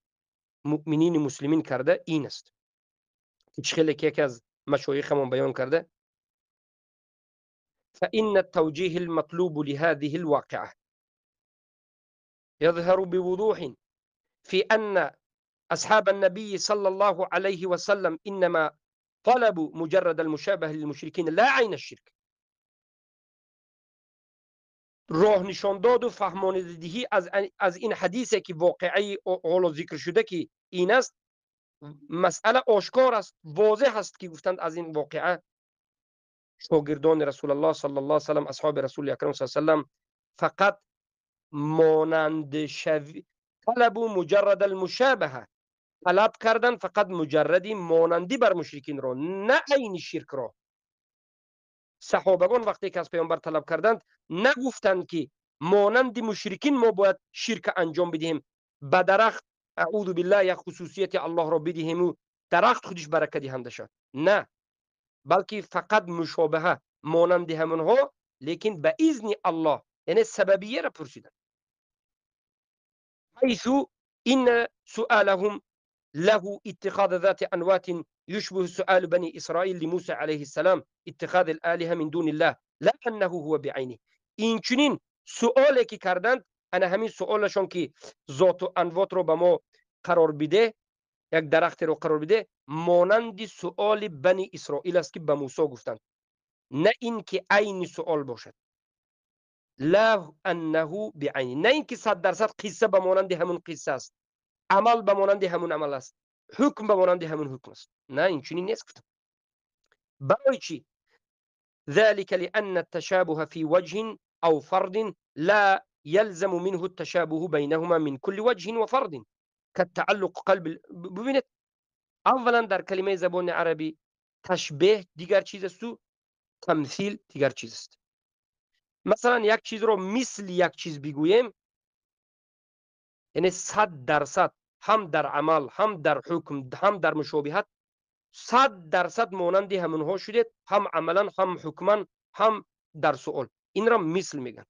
مؤمنین مسلمین کرده این است که خیلی که یکی از مشایخمون بیان کرده، فإن التوجيه المطلوب لهذه الواقعة يظهر بوضوح في أن أصحاب النبي صلى الله عليه وسلم إنما طلبوا مجرد المشابهة للمشركين لا عين الشرك. راه نشان داد و فهماندهی از این حدیثی که واقعی حالا ذکر شده که این است، مسئله آشکار است، واضح است که گفتند از این واقعه شاگردان رسول الله صلی الله علیه و سلم، اصحاب رسول اکرم صلی الله علیه و سلم فقط مانند شوی طلبوا مجرد المشابهه، طلب کردن فقط مجردی مانندی بر مشرکین را، نه عین شرک را. صحابگان وقتی که از پیامبر طلب کردند نگفتند که مانند مشرکین ما باید شرک انجام بدهیم، به درخت اعوذ بالله یک خصوصیت الله را بدهیم و درخت خودش برکت دهنده شد. نه، بلکه فقط مشابهه مانند همونها، لیکن به اذن الله، یعنی سببیه را پرسیدن. حيث إن سؤالهم له اتخاذ ذات أنوات يشبه سؤال بني إسرائيل لموسى عليه السلام اتخاذ الآلهة من دون الله لا أنه هو بعينه. این چنین سؤالی که کردند، انا همین سؤالشون که ذات و انوات رو به ما قرار بده، یک درخت رو قرار بده، مانند سؤال بنی اسرائیل است که به موسی گفتند، نه این که عین سؤال باشد. لا انه بعین، نه این که 100% قصه به مانند همون قصه است، عمل به مانند همون عمل است، حکم به مانند همون حکم است. نه، این چنین نیست. گفتم برای چی؟ ذلك لأن التشابه في وجه أو فرد لا يلزم منه التشابه بينهما من كل وجه وفرد كالتعلق قلب. ببینید، اولا در کلمه زبان عربی تشبیه دیگر چیز است و تمثیل دیگر چیز است. مثلا یک چیز رو مثل یک چیز بگوییم، یعنی 100% هم در عمل، هم در حکم، هم در مشابهت 100% مانند همونها شدید، هم عملا، هم حکما، هم در سؤال. این را مثل میگن.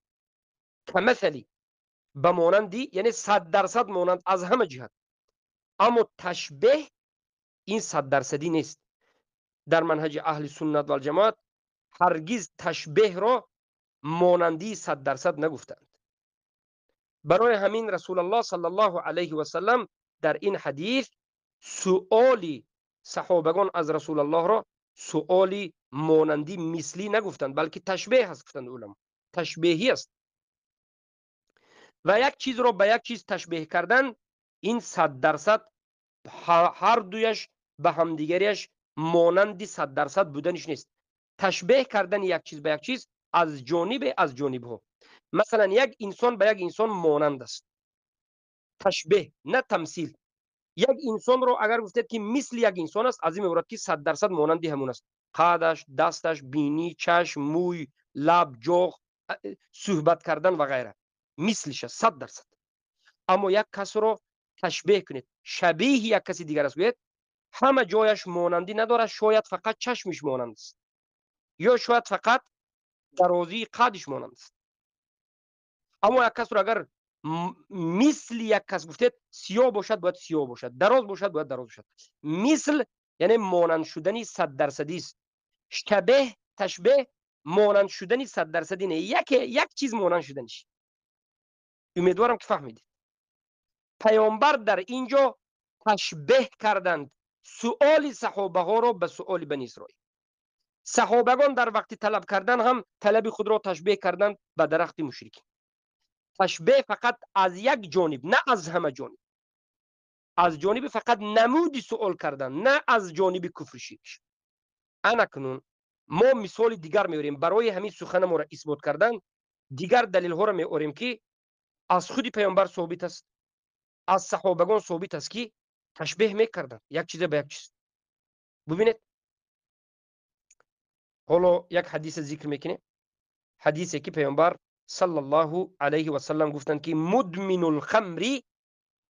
کمثلی، به مانندی، یعنی 100% مانند از همه جهت. اما تشبیه این 100% نیست. در منهج اهل سنت و الجماعت هرگز تشبیه را مانندی 100% نگفتند. برای همین رسول الله صلی الله علیه و سلم در این حدیث سؤالی صحابگان از رسول الله را سؤالی مانندی مثلی نگفتند، بلکه تشبیه هست گفتند علما. تشبیهی است. و یک چیز را به یک چیز تشبیه کردن، این 100% هر دویش به همدیگریش مانندی 100% بودنش نیست. تشبیه کردن یک چیز به یک چیز از جانب ها. مثلا یک انسان به یک انسان مانند است. تشبیه، نه تمثیل. یک انسان رو اگر گفتید که مثل یک انسان است، از این عبارت که 100% مانندی همون است. قدش، دستش، بینی، چشم، موی، لب، جغ، صحبت کردن و غیره مثلش است 100%. اما یک کس رو تشبیه کنید، شبیه یک کسی دیگر است بگید، همه جایش مانندی نداره، شاید فقط چشمش مانند است، یا شاید فقط درازی قدش مانند است. اما یک کس رو اگر مثل یک کس گفتید، سیاه باشد باید سیاه باشد، دراز باشد باید دراز باشد. مثل یعنی مانند شدنی 100% است. شبیه، تشبیه مانند شدنی 100% نه، یک چیز مانند شدنش. امیدوارم که فهمیدید. پیامبر در اینجا تشبیه کردند سؤال صحابه ها را به سؤال بنی اسرائیل. صحابگان در وقت طلب کردن هم طلب خود را تشبیه کردند به درخت مشرکین. تشبیه فقط از یک جانب، نه از همه جانب. از جانب فقط نمودی سؤال کردن، نه از جانب کفر شرک. اکنون ما مثال دیگر میاریم برای همین سخن ما را اثبات کردن. دیگر دلیل ها را میاریم که از خود پیامبر ثابت است، از صحابگان ثابت است که تشبیه میکردن یک چیز به یک چیز. ببینید، حالا یک حدیث ذکر میکنه، حدیثی که پیامبر صلی الله علیه و سلم گفتند که مدمن الخمر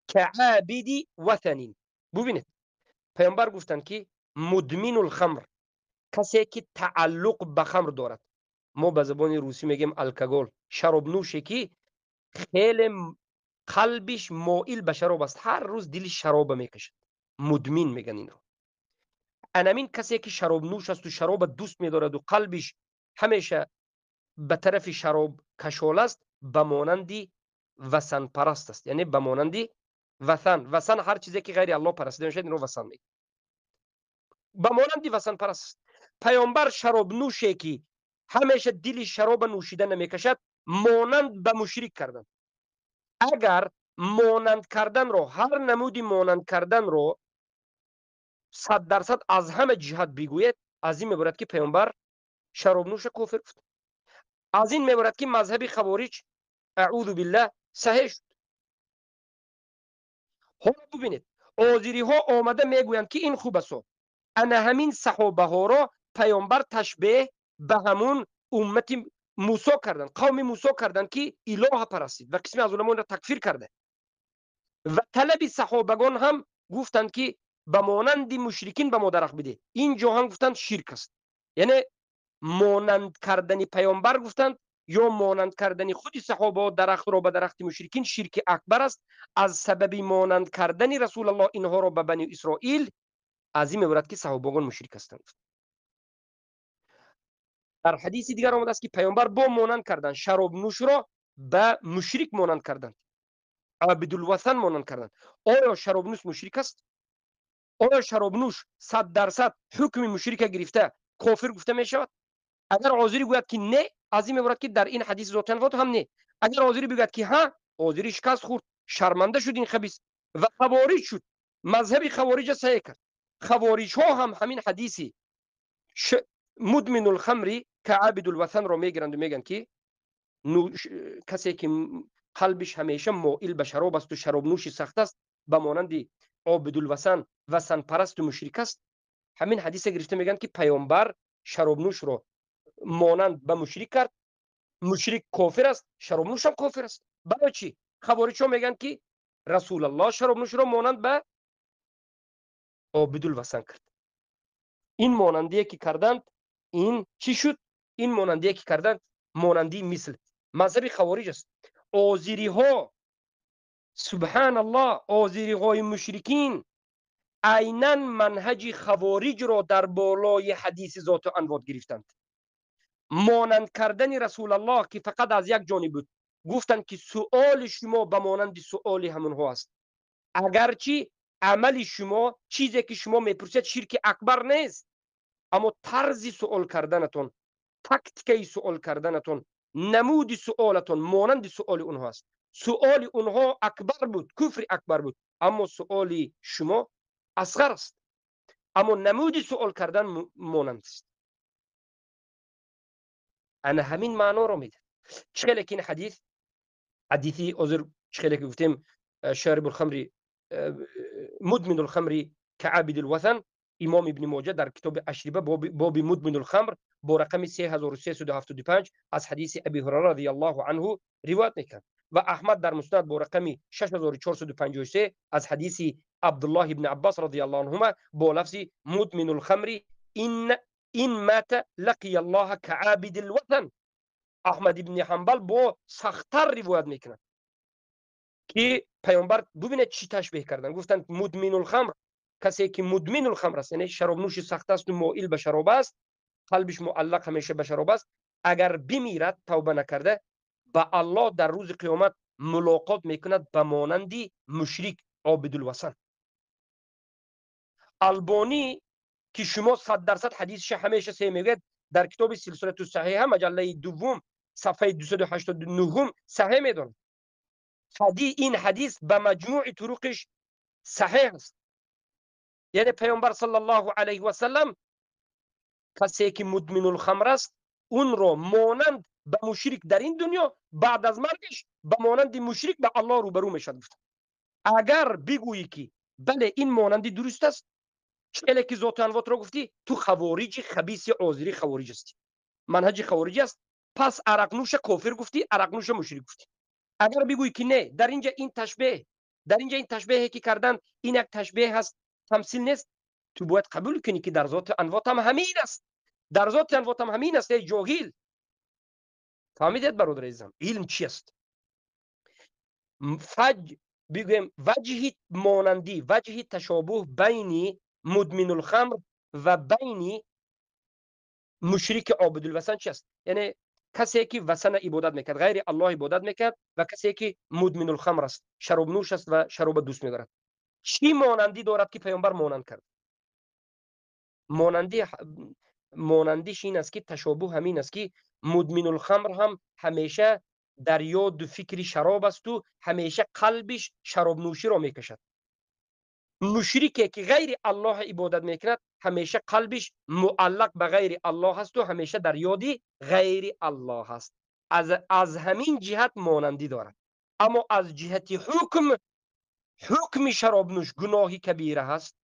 كعابد وثن. ببینید، پیامبر گفتند که مدمن الخمر، کسی که تعلق به خمر دارد، ما به زبان روسی میگیم الکل، شراب نوشی که خیلی قلبش مائل به شراب است، هر روز دلش شراب میکشد، مدمن میگن این رو. انامین کسی که شراب نوش است و شراب دوست می‌دارد و قلبش همیشه به طرف شراب کشول است، به مانندی وثن پرست است. یعنی به مانندی وثن هر چیزی که غیر الله پرستیده میشه، این رو وثن میگه. به مانندی وثن پرست. پیامبر شراب نوشی که همیشه دل شراب نوشیدن نمیکشد، مانند به مشرک کردن. اگر مانند کردن رو، هر نمودی مانند کردن رو 100% از همه جهت بگوید، از این میبرد که پیامبر شراب نوش کافر گفت. از این میبرد که مذهب خوارج اعوذ بالله صحیح شد. حالا ببینید، آذری ها آمده میگویند که این خوب است، انا همین صحابه ها را پیامبر تشبیه به همون امت موسی کردن، قوم موسی کردن که اله پرستید و قسمی از علما را تکفیر کرده. و طلب صحابگان هم گفتند که به مانند مشرکین به ما درخ بده. اینجا هم گفتند شرک است. یعنی مانند کردن پیامبر گفتند یا مانند کردن خود صحابه درخت را به درخت مشرکین شرک اکبر است. از سبب مانند کردن رسول الله اینها را به بنی اسرائیل، از این میبرد که صحابگان مشرک هستند. در حدیث دیگر آمده است که پیامبر با مانند کردن شراب نوش را به مشرک مانند کردند، عابد الوثن مانند کردند. آیا شراب نوش مشرک است؟ آیا شراب نوش 100% حکم مشرک گرفته کافر گفته می شود؟ اگر عاذری گوید که نه، از این میبرد که در این حدیث ذات الفات هم نه. اگر عاذری بگوید که ها، عاذری شکست خورد، شرمنده شد این خبیث و خوارج شد، مذهب خوارج صحیح کرد. خوارج ها هم همین حدیثی مدمن الخمر که عابد الوثن رو میگیرند و میگن که کسی که قلبش همیشه مائل به شراب است و شراب نوشی سخت است، به مانند عابد الوثن وثن پرست و مشرک است. همین حدیث گرفته میگن که پیامبر شراب نوش رو مانند به مشرک کرد، مشرک کافر است، شراب نوش هم کافر است. برای چی؟ خوارج ها میگن که رسول الله شراب نوش رو مانند به عابد الوثن کرد. این مانندی که کردند این چی شد؟ این مانندی که کردند مانندی مثل مذهب خوارج است. عاذری ها، سبحان الله، عاذری های مشرکین عیناً منهج خوارج را در بالای حدیث ذات و انوات گرفتند. مانند کردن رسول الله که فقط از یک جانب بود، گفتند که سؤال شما به مانند سؤال همونها است، اگرچه عمل شما چیزی که شما میپرسید شرک اکبر نیست، اما طرز سؤال کردنتون، تکتیکی سؤال کردنتون، نمود سؤالتون مانند سؤال اونها است. سؤال اونها اکبر بود، کفر اکبر بود، اما سؤال شما اصغر است، اما نمود سؤال کردن مانند است. انا همین معنا رو میده. چخیلی که این حدیثی عذر چخیلی که گفتیم شارب الخمر مدمن الخمر كعابد الوثن، امام ابن ماجه در کتاب اشربه باب مدمن الخمر با رقم 3375 از حدیث ابی هریره رضی الله عنه روایت میکنه و احمد در مسند با رقم 6453 از حدیث عبدالله ابن عباس رضی الله عنهما با لفظ مدمن الخمر این مات لقی الله كعابد الوثن. احمد ابن حنبل با سختتر روایت میکنه که پیامبر ببینید چی تشبیه کردن، گفتن مدمن الخمر، کسی که مدمن الخمر است، یعنی شراب نوش سخت است و مائل به شراب است، قلبش معلق همیشه به شراب است، اگر بمیرد توبه نکرده با الله در روز قیامت ملاقات میکند به مانندی مشرک عابد الوثن. البانی که شما 100% حدیثش همیشه صحیح میگید، در کتاب سلسله الصحیحه مجله دوم صفحه 289 صحیح میدونه. این حدیث به مجموع طرقش صحیح است. یعنی پیامبر صلی الله علیه و سلم کسی که مدمن الخمر است اون رو مانند به مشرک در این دنیا، بعد از مرگش به مانند مشرک به الله روبرو میشد. اگر بگویی که بله این مانندی درست است، چه که ذات انوات را گفتی، تو خوارج خبیث عاذری خوارج است، منهج خوارجی است، پس عرق نوش کافر گفتی، عرق نوش مشرک گفتی. اگر بگویی که نه، در اینجا این تشبیه که کردن این یک تشبیه هست، تمثیل نیست، تو باید قبول کنی که در ذات انوات هم همین است. در ذات انوات هم همین است. ای جاهل، فهمیدید برادر عزیزم علم چی است؟ بگویم وجه مانندی، وجه تشابه بین مدمن الخمر و بین مشرک عابد الوثن چی است؟ یعنی کسی که وثن عبادت میکرد، غیر الله عبادت میکرد، و کسی که مدمن الخمر است، شراب نوش است و شراب دوست میدارد، چی مانندی دارد که پیامبر مانند کرد؟ مانندیش این است که تشابه همین است که مدمن الخمر هم همیشه در یاد و فکر شراب است و همیشه قلبش شراب نوشی را میکشد. مشرکی که غیر الله عبادت میکند همیشه قلبش معلق به غیر الله است و همیشه در یاد غیر الله است. از همین جهت مانندی دارد. اما از جهت حکم شراب نوش گناهی کبیره است،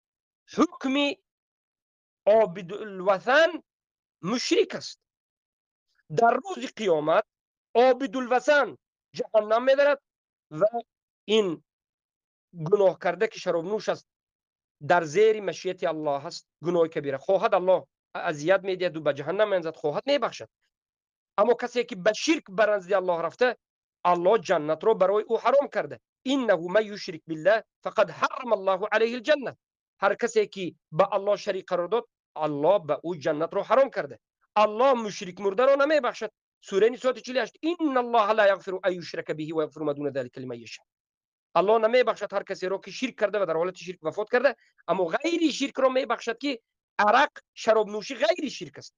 حکم عابد الوثن مشرک است. در روز قیامت عابد الوثن جهنم میبرد و این گناه کرده که شراب نوش است در زیر مشیت الله است، گناه کبیره. خواهد الله اذیت میدهد و به جهنم می‌اندازد خواهد میبخشد. اما کسی که به شرک بر نزد الله رفته، الله جنت رو برای او حرام کرده. انه من یشرک بالله فقد حرم الله علیه الجنه. هر کسی که به الله شریک قرار داد، الله به او جنت رو حرام کرده. الله مشرک مرده رو نمیبخشد. سوره نساء 48: ان الله لا یغفر ان یشرک به و یغفر ما دون ذلك لمن یشاء. الله نمیبخشد هر کسی رو که شرک کرده و در حالت شرک وفات کرده. اما غیر شرک رو میبخشد که عرق، شراب نوشی غیر شرک است.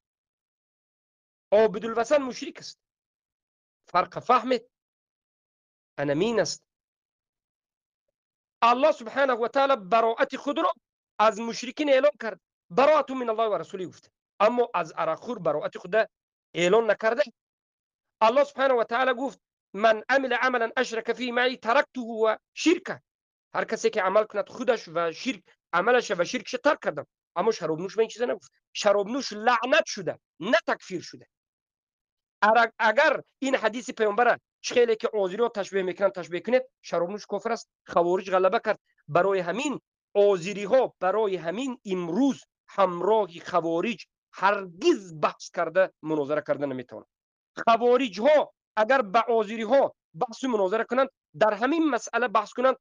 عابد الوثن مشرک است. فرق فهمت؟ انا مين است؟ الله سبحانه و تعالی براءت خود را از مشرکین اعلان کرد. براءت من الله و رسوله گفته، اما از عرقخور براءت خود اعلان نکرده. الله سبحانه و تعالی گفت من عمل عملا اشرک فيه معي ترکته و شرکه. هر کسی که عمل کند خودش و شرک عملش و شرکش ترک کردم. اما شراب نوش به این چیزا نگفت. شراب نوش لعنت شده، نه تکفیر شده. اگر این حدیث پیامبر خیلی که عذری رو تشبیه میکنن تشبیه کنید، شراب نوش کفر است. خوارج غلبه کرد. برای همین عذری ها، برای همین امروز همراه خوارج هرگز بحث کرده مناظره کرده نمیتونه. خوارج ها اگر با عذری ها بحث مناظره کنند، در همین مسئله بحث کنند،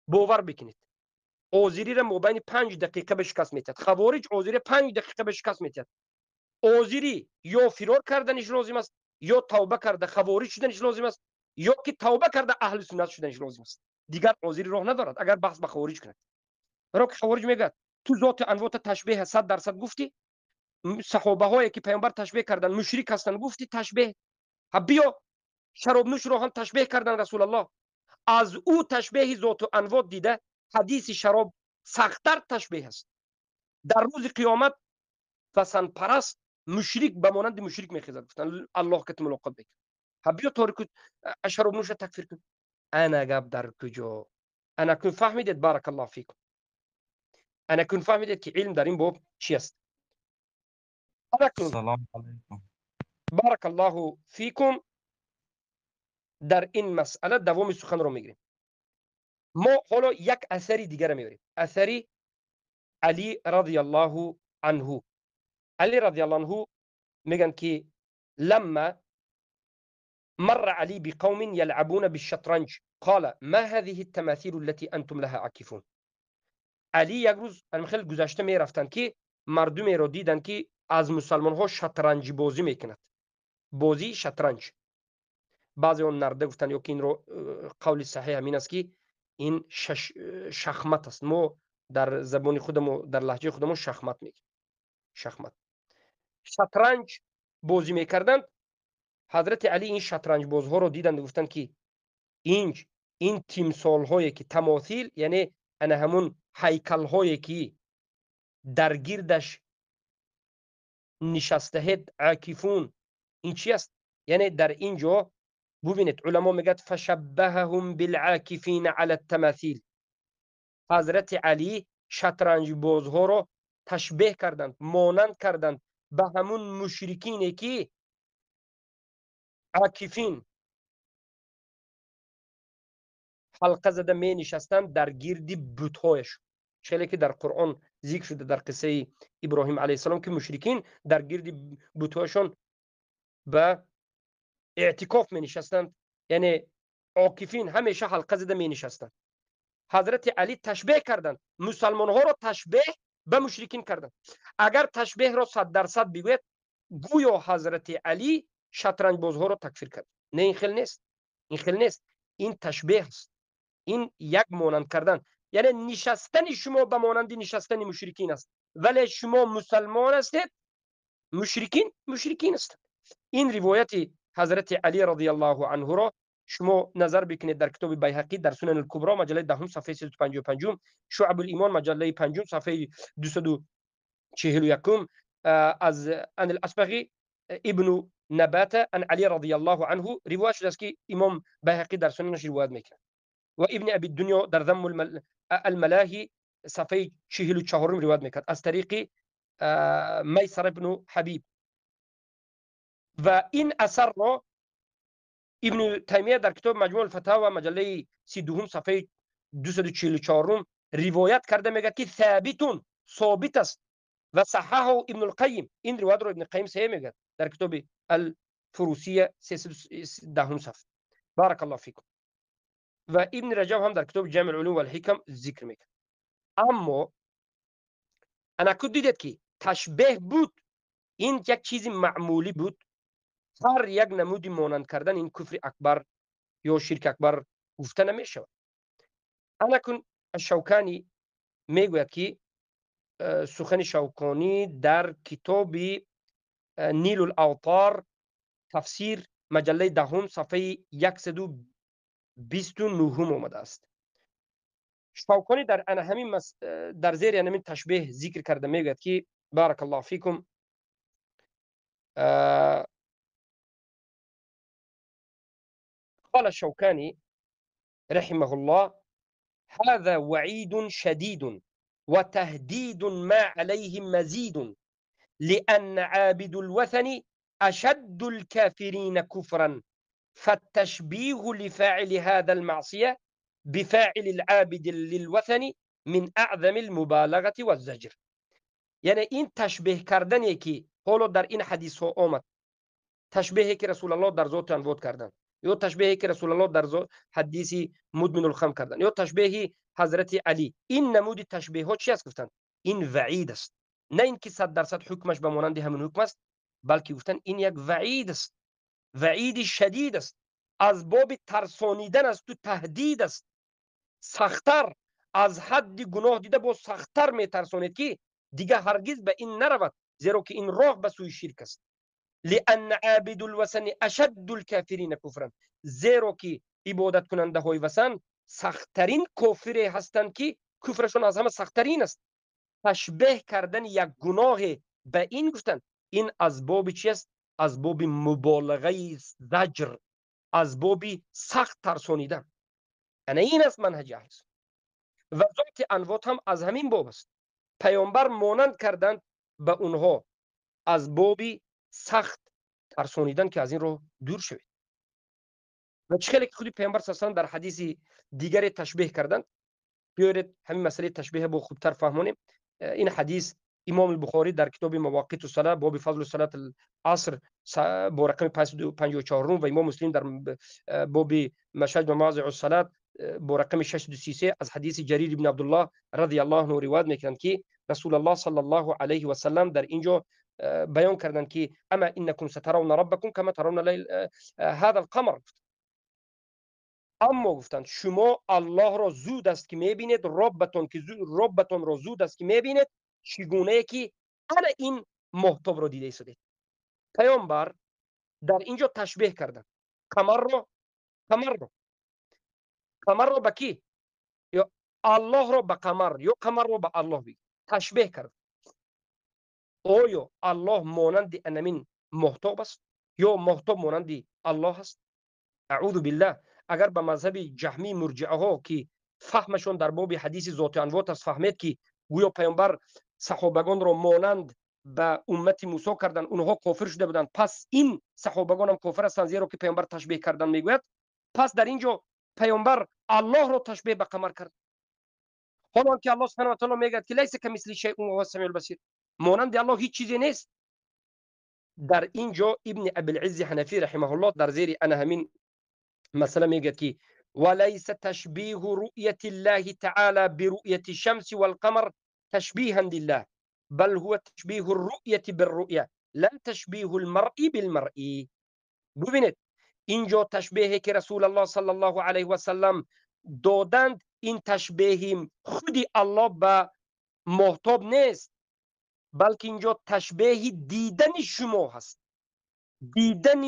باور بکنید عذری را مابین 5 دقیقه به شکست میتید. خوارج عذری 5 دقیقه به شکست میتید. عذری یا فرار کردنش لازم است، یا توبه کرده خوارج شدنش لازم است، یا که توبه کرده اهل سنت شدنش لازم است. دیگر عذری راه ندارد اگر بحث به خوارج کنید. برای که خوارج میگه تو ذات انوات تشبیه 100% گفتی، صحابه هایی که پیامبر تشبیه کردن مشرک هستند گفتی تشبیه. بیا شراب نوش رو هم تشبیه کردن رسول الله. از او تشبیه ذات و انوات دیده حدیث شراب سختتر تشبیه است. در روز قیامت وثن پرست مشرک به مانند مشرک میخیزد. گفتن الله که ملاقات بکن. بیا تارک شراب نوش تکفیر کن. انا گپ در کجا؟ انا کن فهمیدید؟ بارک الله فیکم. انا کن فهمیدید که علم در این باب چی است؟ انا کن السلام علیکم. بارک الله فیکم. در این مسئله دوام سخن رو میگیریم. ما حالا یک اثری دیگر میاریم. اثری علی رضی الله عنه. علی رضی الله عنه میگن که لما مر علي بقوم يلعبون بالشطرنج قال ما هذه التماثيل التي انتم لها عاكفون. علی یک روز خیلی گذشته میرفتن که مردمی رو دیدن که از مسلمان ها شطرنج بازی میکند. بازی شطرنج. بعضی اون نرده گفتن یا که این رو قول صحیح همین است که این شخمت است. ما در زبان خودمون در لهجه خودمون شخمت میگیم. شخمت. شطرنج بازی میکردند. حضرت علی این شطرنج بازها رو دیدند، گفتند که این تمثال هایی که تماثیل یعنی انا همون هیکل هایی که در گردش نشسته عاکفون، این چی است؟ یعنی در اینجا ببینید علما میگن فشبههم بالعاکفین علی التماثیل. حضرت علی شطرنج بازها رو تشبیه کردند، مانند کردند به همون مشرکینی که عاکفین حلقه زده می نشستند در گرد بت‌هایش. چیزی که در قرآن ذکر شده در قصه ابراهیم علیه السلام که مشرکین در گرد بت‌هایشان به اعتکاف می نشستند، یعنی عاکفین همیشه حلقه زده می نشستند. حضرت علی تشبیه کردند، مسلمان ها را تشبیه به مشرکین کردند. اگر تشبیه را 100% بگوید گویا حضرت علی شطرنج بازها را تکفیر کرد. نه این خیلی نیست. این خیلی نیست. این تشبیه است. این یک مانند کردن، یعنی نشستن شما به مانند نشستن مشرکین است، ولی شما مسلمان هستید، مشرکین است. این روایت حضرت علی رضی الله عنه را شما نظر بکنید در کتاب بیهقی در سنن الکبری مجله 10 صفحه 355، شعب الایمان مجله 5 صفحه 241 از ان الاصبغی ابن نبات ان علی رضی الله عنه روایت شده است که امام بیهقی در سننش روایت میکنه. و ابن ابي الدنيا در ذم الملاهي صفحه 44 روایت میکرد از طریق میسر ابن حبیب. و این اثر را ابن تیمیه در کتاب مجموع الفتاوی مجله 32 صفحه 244 روایت کرده، میگه که ثابت است و صححه ابن القیم. این روایت رو ابن القیم صحیح میگه در کتاب الفروسیه 310 صفحه. بارک الله فیکم. و ابن رجب هم در کتاب جامع العلوم و الحکم ذکر میکنه. اما انا کد دیدید که تشبیه بود، این یک چیز معمولی بود. هر یک نمودی مانند کردن این کفر اکبر یا شرک اکبر گفته نمیشه. انا کن الشوکانی میگوید که سخن شوکانی در کتاب نیل الاوطار تفسیر مجله دهم صفحه 129 آمده است. شوکانی در همین در زیر همین تشبیه ذکر کرده میگوید که بارک الله فیکم قال الشوكاني رحمه الله: هذا وعيد شديد وتهديد ما عليه مزيد، لأن عابد الوثن أشد الكافرين كفرا، فالتشبيه لفاعل هذا المعصية بفاعل العابد للوثن من أعظم المبالغة والزجر. يعني این تشبیه کردنی که حالا در این حدیث ها آمد، تشبیهی که رسول الله در ذات انوات کردن، یا تشبیهی که رسول الله در حدیث مدمن الخمر کردن، یا تشبیه حضرت علی، این نمود تشبیه ها چی است گفتن؟ این وعید است. نه اینکه 100% حکمش به مانند همون حکم است، بلکه گفتن این یک وعید است، وعید شدید است، از باب ترسانیدن است و تهدید است. سختتر از حد گناه دیده با سختتر میترسانید که دیگه هرگز به این نرود، زیرا که این راه به سوی شرک است. لأن عابد الوثن اشد الكافرین کفرا، زیرا که عبادت کننده های وثن سختترین کافر هستند که کفرشون از همه سختترین است. تشبیه کردن یک گناه به این گفتن، این از باب چی است؟ از باب مبالغه زجر، از باب سخت ترسانیدن. یعنی این است منهج اهل سنت. و ذات انوات هم از همین باب است. پیامبر مانند کردند به اونها از باب سخت ترسانیدن که از این رو دور شوید. و چه خیلی که خودی پیامبر صلی الله علیه و در حدیث دیگری تشبیه کردند. بیارید همین مسئله تشبیه با خوبتر فهمونیم. این حدیث امام البخاری در کتاب مواقیت الصلاه باب فضل صلاه العصر با رقم 554 و امام مسلم در باب مشاهد مواضع الصلاه با رقم 633 از حدیث جریر بن عبدالله رضی الله عنه روایت میکنند که رسول الله صلی الله علیه و سلم در اینجا بیان کردند که اما انکم سترون ربکم کما ترون هذا القمر. اما گفتند شما الله را زود است که میبینید، ربتون را زود است که میبینید چگونه که انا این ماهتاب را دیده ایستید. پیامبر در اینجا تشبیه کردن قمر را به کی؟ یا الله را به قمر، یا قمر را به الله بگید. تشبیه کرد. آیا الله مانند انمین ماهتاب است یا ماهتاب مانند الله است؟ اعوذ بالله. اگر به مذهب جهمی مرجعه ها که فهمشون در باب حدیث ذات انوات است فهمید که گویا پیامبر صحابگان را مانند به امت موسی کردن، اونها کافر شده بودند، پس این صحابگان هم کافر هستند زیرا که پیامبر تشبیه کردن میگوید، پس در اینجا پیامبر الله را تشبیه به قمر کرد. حالا که الله سبحانه و تعالی میگه که لیس کمثلی شیء و هو السمیع البصیر، مانند الله هیچ چیزی نیست. در اینجا ابن ابی العز حنفی رحمه الله در زیر انا همین مثلا میگه که وليس تشبيه رؤية الله تعالى برؤية الشمس والقمر تشبيها لله، بل هو تشبيه الرؤية بالرؤية لا تشبيه المرء بالمرء. ببینید اینجا تشبیهی که رسول الله صلی الله علیه و سلم دادند، این تشبیه خودی الله به ماهتاب نیست، بلکه اینجا تشبیه دیدن شما هست. دیدن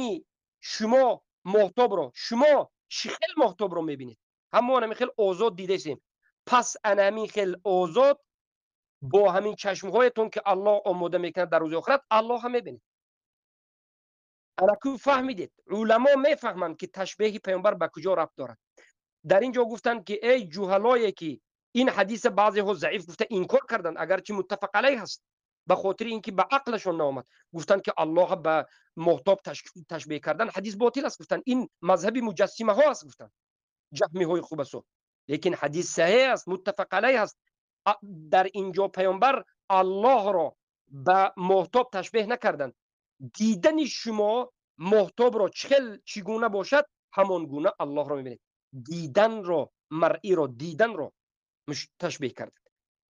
شما ماهتاب رو، شما چه خیل ماهتاب رو میبینید، همون همین خیل آزاد دیده سیم، پس انا همین خیل آزاد با همین چشمهایتون که الله آماده میکنه در روز آخرت الله هم میبینید. انا کو فهمیدید؟ علما میفهمند که تشبیه پیامبر به کجا ربط دارد. در اینجا گفتند که ای جهلایی که این حدیث بعضی ها ضعیف گفته انکار کردند، اگرچه متفق علیه هست، به خاطر اینکه به عقلشون نآمد، گفتند که الله به ماهتاب تشبیه کردن حدیث باطل است، گفتند این مذهب مجسمه ها است، گفتند جهمی های خوب است. لیکن حدیث صحیح است، متفق علیه است. در اینجا پیامبر الله را به ماهتاب تشبیه نکردند. دیدن شما ماهتاب را چگونه باشد همان گونه الله را میبینید. دیدن را، مرئی را، دیدن را تشبیه کرد.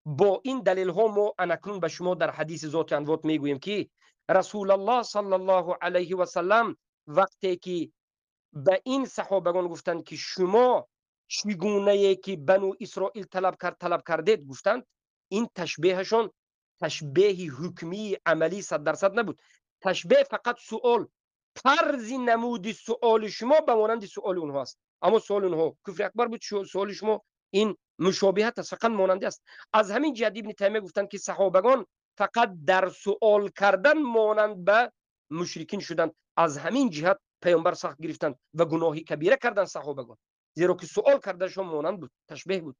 با این دلیل ها ما انکنون به شما در حدیث ذات انوات میگوییم که رسول الله صلی الله علیه و سلم وقتی که به این صحابگان گفتند که شما چگونه که بنو اسرائیل طلب کردید گفتند، این تشبیهشون تشبیه حکمی عملی 100% نبود. تشبیه فقط سوال، طرز نمود سوال شما به مانند سوال اونها است. اما سوال اونها کفر اکبر بود، سوال شما این مشابهت است، فقط ماننده است. از همین جهت ابن تیمیه گفتند که صحابگان فقط در سوال کردن مانند به مشرکین شدند. از همین جهت پیامبر سخت گرفتند و گناهی کبیره کردند صحابگان، زیرا که سوال کردنشون مانند بود، تشبیه بود.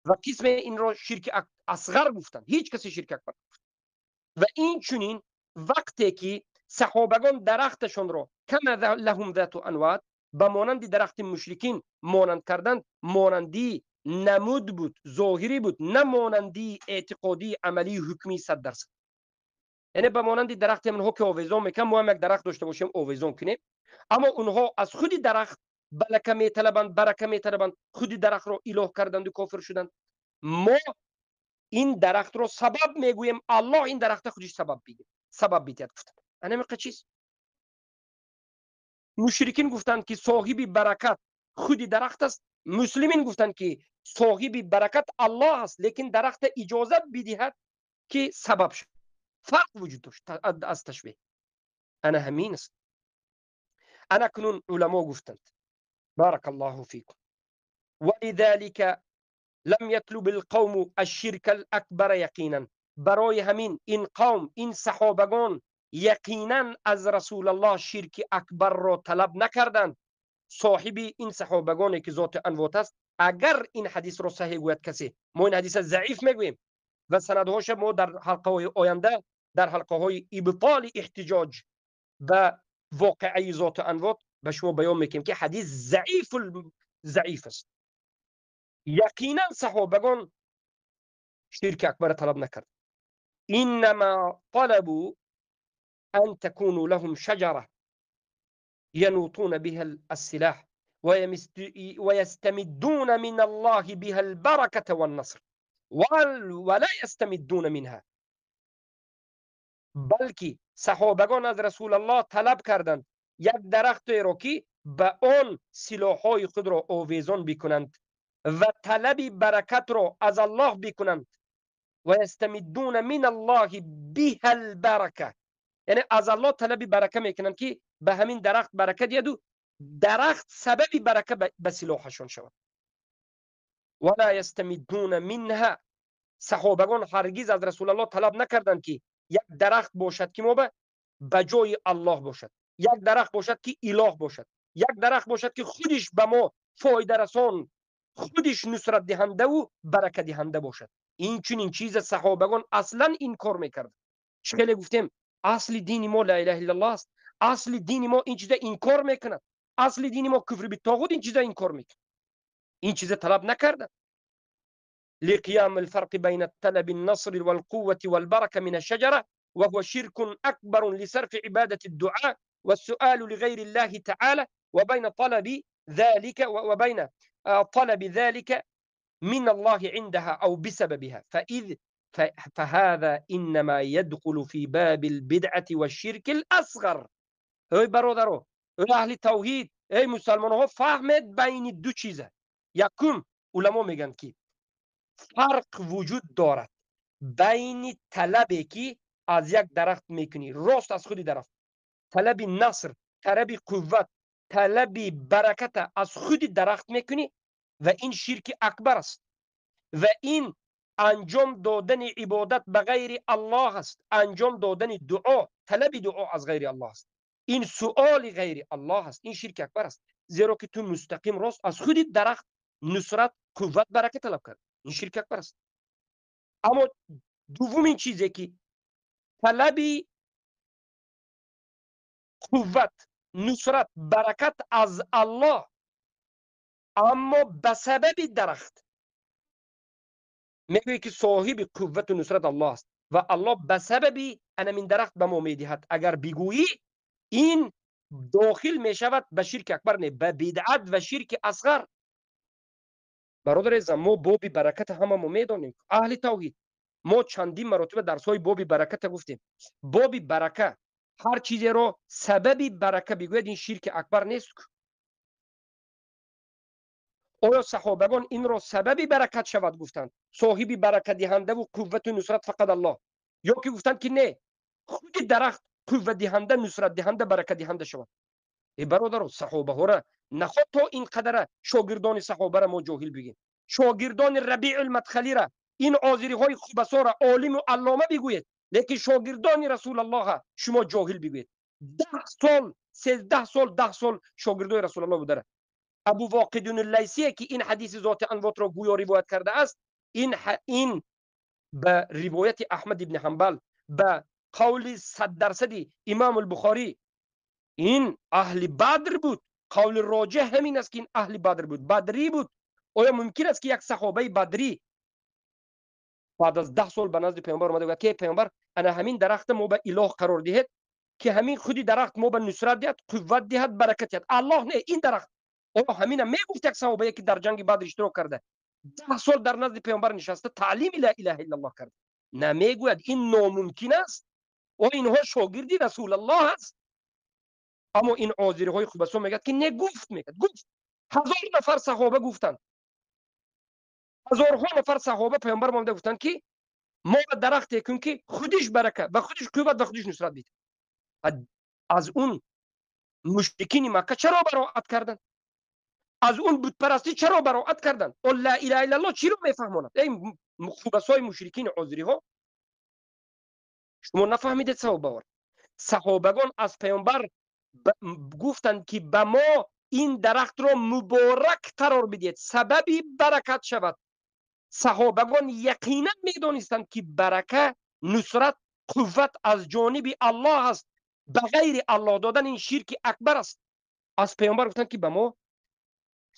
و قسم این را شرک اصغر گفتند، هیچ کسی شرک اکبر. و این چنین وقتی که صحابگان درختشون را کما لهم ذات انوات به مانند درخت مشرکین مانند کردند، مانندی نمود بود، ظاهری بود، نه مانندی اعتقادی عملی حکمی 100%. یعنی به مانند درخت منها که آویزان میکنم، ما هم یک درخت داشته باشیم آویزان کنیم، اما اونها از خود درخت بلکه میطلبند، برکه میطلبند، خود درخت را اله کردند و کافر شدند. ما این درخت رو سبب میگوییم، الله این درخت خودش سبب بیتید گفتند. انا چیز مشرکین گفتند که صاحب برکت خود درخت است، مسلمین گفتند که صاحب برکت الله است، لیکن درخت اجازه بدهد که سبب شد. فرق وجود داشت از تشبیه. انا همین است. انا کنون علما گفتند بارك الله فيكم ولذلك لم يطلب القوم الشرك الاكبر یقینا. برای همین این قوم، این صحابگان یقینا از رسول الله شرک اکبر را طلب نکردند. صاحب این صحابگانی که ذات انوات است، اگر این حدیث را صحیح گوید کسی، ما این حدیث ضعیف میگوییم و سندهاش ما در حلقه های آینده، در حلقه های ابطال احتجاج به واقعه ذات انوات به شما بیان میکنیم که حدیث ضعیف است. یقینا صحابگان شرک اکبر طلب نکرد. انما طلبوا ان تكون لهم شجره ينوطون بها السلاح ويستمدون من الله بها البركه والنصر ولا يستمدون منها. بلکه صحابگان از رسول الله طلب کردند یک درخت را که به آن سلاح‌های خود را آویزان بکنند و طلب برکت را از الله بکنند. و یستمدون من الله بها البرکه، یعنی از الله طلب برکه میکنند که به همین درخت برکت دید و درخت سبب برکه به سلاحشون شود. ولا یستمدون منها، صحابگان هرگز از رسول الله طلب نکردند که یک درخت باشد که ما به جای الله باشد، یک درخت باشد که اله باشد، یک درخت باشد که خودش به ما فایده رسان، خودش نصرت دهنده و برکت دهنده باشد. این چنین چیز صحابگان اصلا این کار میکرد. خیلی گفتیم اصل دین ما لا اله الا الله است، اصل دین ما این چیزا انکار میکند، اصل دین ما کفر بالطاغوت این چیزا انکار میکند، این چیزا طلب نکرده. لقيام الفرق بين طلب النصر والقوة والبركة من الشجرة وهو شرك أكبر لصرف عبادة الدعاء والسؤال لغير الله تعالى، وبين طلب ذلك من الله عندها أو بسببها، فهذا إنما يدخل في باب البدعة والشرك الأصغر. ای برادرو، ای اهل توحید، ای مسلمان ها، فهمید بین دو چیزه. یکم علما میگن که فرق وجود دارد بین طلبی که از یک درخت میکنی، راست از خود درخت، طلب نصر، طلب قوت، طلب برکت از خود درخت میکنی و این شرک اکبر است و این انجام دادن عبادت به غیر الله است، انجام دادن دعا، طلب دعا از غیر الله است، این سؤال غیر الله است، این شرک اکبر است، زیرا که تو مستقیم راست از خود درخت نصرت، قوت، برکت طلب کرد، این شرک اکبر است. اما دومین چیزی که طلب قوت، نصرت، برکت از الله اما به سبب درخت، میگوی که صاحب قوت و نصرت الله است، و الله به سببی این درخت به ما میدهد. اگر بگویی این داخل می شود به شرک اکبر، نه به بدعت و شرک اصغر. برادر عزیزم، ما بابی برکت همه ما میدانیم. اهل توحید ما چندین مرتبه درس های بابی برکت گفتیم. بابی برکت هر چیزی رو سببی برکت بگوید این شرک اکبر نیست. آیا صحابگان این را سببی برکت شود گفتند؟ صاحبی برکت دهنده و قوت و نصرت فقط الله، یا که گفتند که نه، خود درخت قوت دهنده، نصرت دهنده، برکت دهنده شود؟ ای برادر، صحابه ها را نخواد تا این قدر شاگردان صحابه را ما جاهل بگیم. شاگردان ربیع المدخلی را، این آزری های خوبسا را عالم و علامه بگوید، لیکن شاگردان رسول الله شما جاهل بگوید. 10 سال 13 سال 10 سال شاگردای رسول الله بوده. ابو واقد اللیثی که این حدیث ذات انوات را گویا روایت کرده است، این به روایت احمد ابن حنبل، به قول 100% امام البخاری، این اهل بدر بود. قول راجح همین است که این اهل بدر بود، بدری بود. آیا ممکن است که یک صحابه بدری بعد از 10 سال به نزد پیامبر اومده و که پیامبر انا همین درخت ما به اله قرار دهید که همین خودی درخت ما به نصرت دهد، قوت دهد، برکت دهد؟ الله نه، این درخت. آیا همین میگفت یک صحابه که در جنگ بدر اشتراک کرده 10 سال در نزد پیامبر نشسته تعلیم لا اله الا الله کرده؟ نمیگوید این ناممکن است و اینها شاگردی رسول الله است. اما این عاذری های خوبسو میگه که نه، گفت میگه، گفت. 1000 نفر صحابه گفتند، 1000 نفر صحابه پیامبر ما گفتند که ما به درخت یکون که خودش برکت و خودش قوت و خودش نصرت بده. از اون مشرکین مکه چرا براءت کردند؟ از اون بت پرستی چرا براءت کردند؟ اون لا اله الا الله چی رو میفهمونند؟ این خوبسای مشرکین عذری ها شما نفهمیدید. صحابگان از پیامبر گفتند که به ما این درخت رو مبارک قرار بدید، سببی برکت شود. صحابگان یقینا میدانستند که برکت، نصرت، قوت از جانب الله است. به غیر الله دادن این شرک اکبر است. از پیامبر گفتند که به ما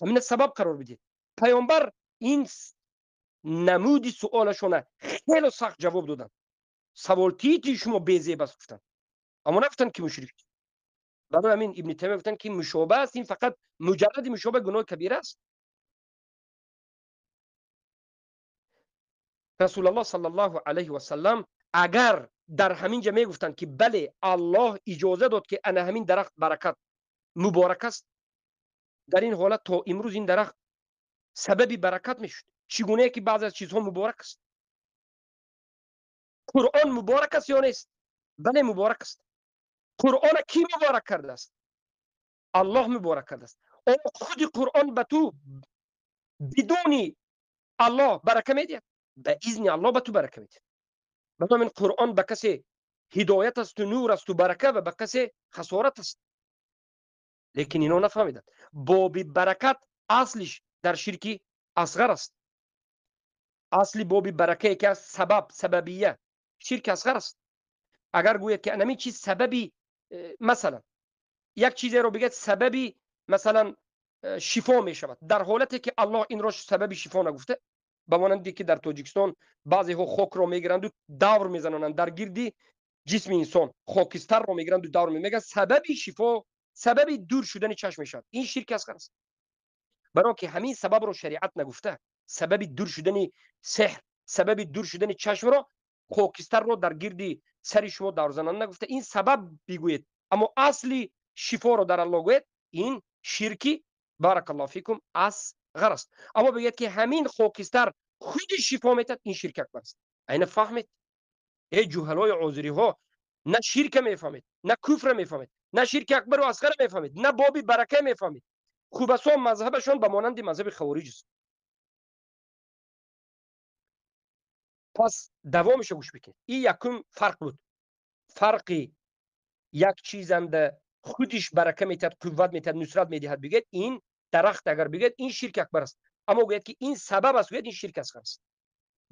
همین سبب قرار بدید. پیامبر این نمودی سوالشونه خیلی سخت جواب دادن. سوال تیتی شما بیزه بس گفتن، اما نگفتن که مشرک. برای همین ابن تیمیه گفتن که مشابه است، این فقط مجرد مشابه گناه کبیره است. رسول الله صلی الله علیه و سلم اگر در همین جا میگفتن که بله الله اجازه داد که انا همین درخت برکت مبارک است، در این حالت تا امروز این درخت سبب برکت میشد. چگونه که بعضی از چیزها مبارک است؟ قرآن مبارک است یا نیست؟ بله مبارک است. قرآن کی مبارک کرده است؟ الله مبارک کرده است. آیا خود قرآن به تو بدون الله برکه میده؟ به اذن الله به تو برکه میده. مثلا این قرآن به کسی هدایت است و نور است و برکه، و به کسی خسارت است. لیکن اینا نفهمیدن. باب برکت اصلش در شرک اصغر است. اصلی باب برکه که سبب، سببیه، شرک اصغر است. اگر گوید که انمی چیز سببی، مثلا یک چیزی رو بگید سببی مثلا شفا می شود، در حالتی که الله این را سببی شفا نگفته. به مانندی که در تاجیکستان بعضی ها خاک رو میگیرند و دور میزنند در گردی جسم انسان، خاکستر رو میگیرند و دور میگن سببی شفا، سببی دور شدن چشم میشد. این شرک اصغر است. برای که همین سبب رو شریعت نگفته. سببی دور شدن سحر، سببی دور شدن چشم رو، خاکستر رو در گردی سر شما دور زنند نگفته. این سبب بگوید، اما اصلی شفا رو در الله گوید، این شرکی بارک الله فیکم اصغر است. اما بگید که همین خاکستر خود شفا میتد، این شرک اکبر است. این فهمید؟ ای جهلای عذری ها، نه شرک میفهمید، نه کفر میفهمید، نه شرک اکبر و اصغر میفهمید، نه بابی برکه میفهمید. خوبسا مذهبشون به مانند مذهب خوارج است. پس دوامش گوش بکنید. این یکم فرق بود. فرقی یک چیزنده خودش برکه میتد، قوت میتد، نصرت میدهد بگید این درخت، اگر بگید این شرک اکبر است. اما بگید که این سبب است، بگید این شرک اصغر است.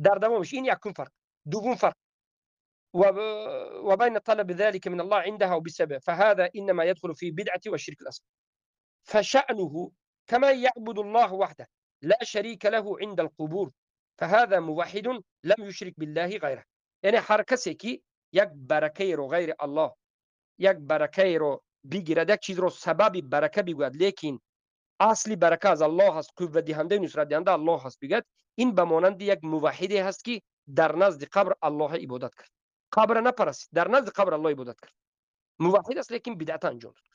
در دوامش این یکم فرق. دوم فرق وبين طلب ذلك من الله عندها وبسبب فهذا إنما يدخل في بدعة والشرك الأصغر فشأنه كما يعبد الله وحده لا شريك له عند القبور فهذا موحد لم يشرك بالله غيره. یعنی هر کسی که یک برکه رو غیر الله، یک برکه رو بگیرد، یک چیز رو سبب برکه بگوید لیکن اصلی برکه از الله هست، قوت دهنده نصرت دهنده الله هست بگد، این به مانند یک موحدی هست که در نزد قبر الله عبادت کرد، قبر نپرست، در نزد قبر الله عبادت کرد. موحد است لیکن بدعت انجام داد.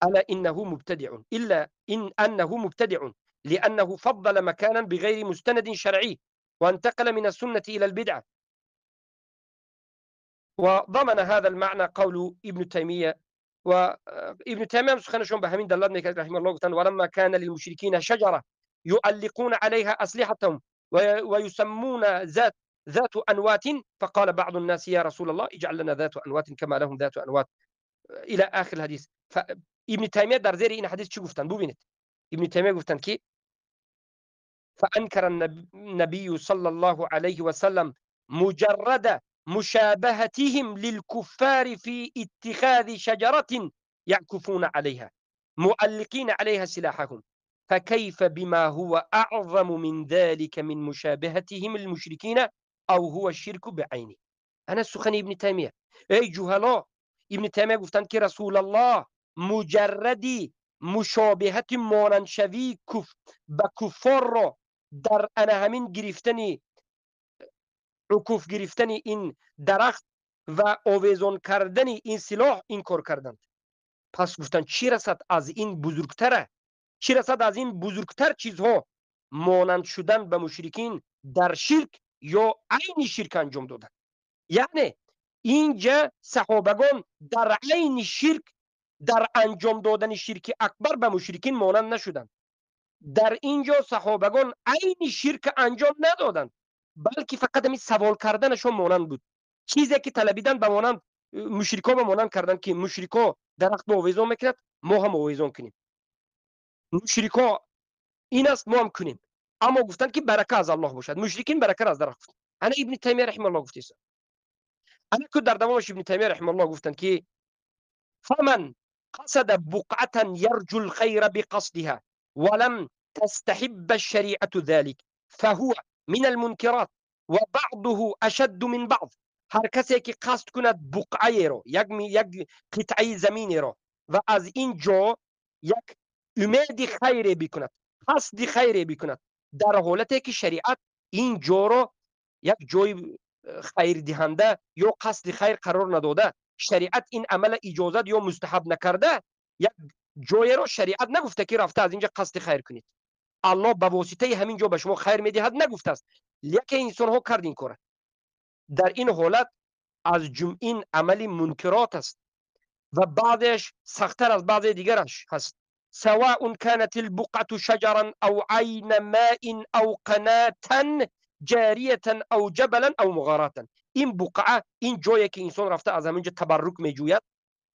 الا انه مبتدع، الا ان انه مبتدع لانه فضل مكانا بغير مستند شرعي وانتقل من السنه الى البدعه. وضمن هذا المعنى قول ابن تيميه، وابن تيميه سخنشون بهمين دلال میکرد رحمه الله گفتن ولما كان للمشركين شجره يؤلقون عليها اسلحتهم ويسمون ذات انوات، فقال بعض الناس يا رسول الله اجعل لنا ذات انوات كما لهم ذات انوات الى اخر الحديث. ابن تيميه در زیر این حدیث چی گفتن؟ ببینید ابن تيميه گفتن که فانكر النبي صلى الله عليه وسلم مجرد مشابهتهم للكفار في اتخاذ شجرة يعكفون عليها مؤلقين عليها سلاحهم، فكيف بما هو أعظم من ذلك من مشابهتهم المشركين أو هو الشرك بعينه. أنا سخن ابن تيمية أي جهلاء. ابن تيمية گفتن که رسول الله مجردی مشابهت مانندشوی به کفار را در انا همین گرفتنی عکوف گرفتن این درخت و آویزان کردن این سلاح این کار کردند. پس گفتن چی رسد از این بزرگتره، چی رسد از این بزرگتر چیزها مانند شدن به مشرکین در شرک یا عین شرک انجام دادن. یعنی اینجا صحابگان در عین شرک، در انجام دادن شرک اکبر به مشرکین مانند نشدند. در اینجا صحابگان عین شرک انجام ندادند، بلکه فقط همین سوال کردنشون مانند بود. چیزی که طلبیدن به مانند مشرکا به مانند کردن که مشرکا درخت با آویزان میکرد، ما هم آویزان کنیم. مشرکا این است ما هم کنیم. اما گفتن که برکه از الله باشد، مشرکین برکه از درخت. انا ابن تیمیه رحمه الله گفته است. انا که در دوامش ابن تیمیه رحمه الله گفتن که فمن قصد بقعة يرجو الخير بقصدها ولم تستحب الشريعة ذلك فهو من المنكرات وبعضه أشد من بعض. هر کسی که قصد کند بقعه را، یک قطعه زمینی را و از این جا یک امید خیری بکند، قصد خیری بکند، در حالتی که شریعت این جا را یک جای خیر دهنده یا قصد خیر قرار نداده، شریعت این عمل اجازت یا مستحب نکرده، یک جای را شریعت نگفته که رفته از اینجا قصد خیر کنید، الله به واسطه همین جا به شما خیر میدهد نگفته است، لیکن انسان ها کرد این کار. در این حالت از این عمل منکرات است و بعضش سختتر از بعض دیگرش هست. سواء كانت البقعة شجرا او عین ماء او قناة جاریه او جبلا او مغاراتا. این بقعه این جایی که انسان رفته از همینجا تبرک میجوید،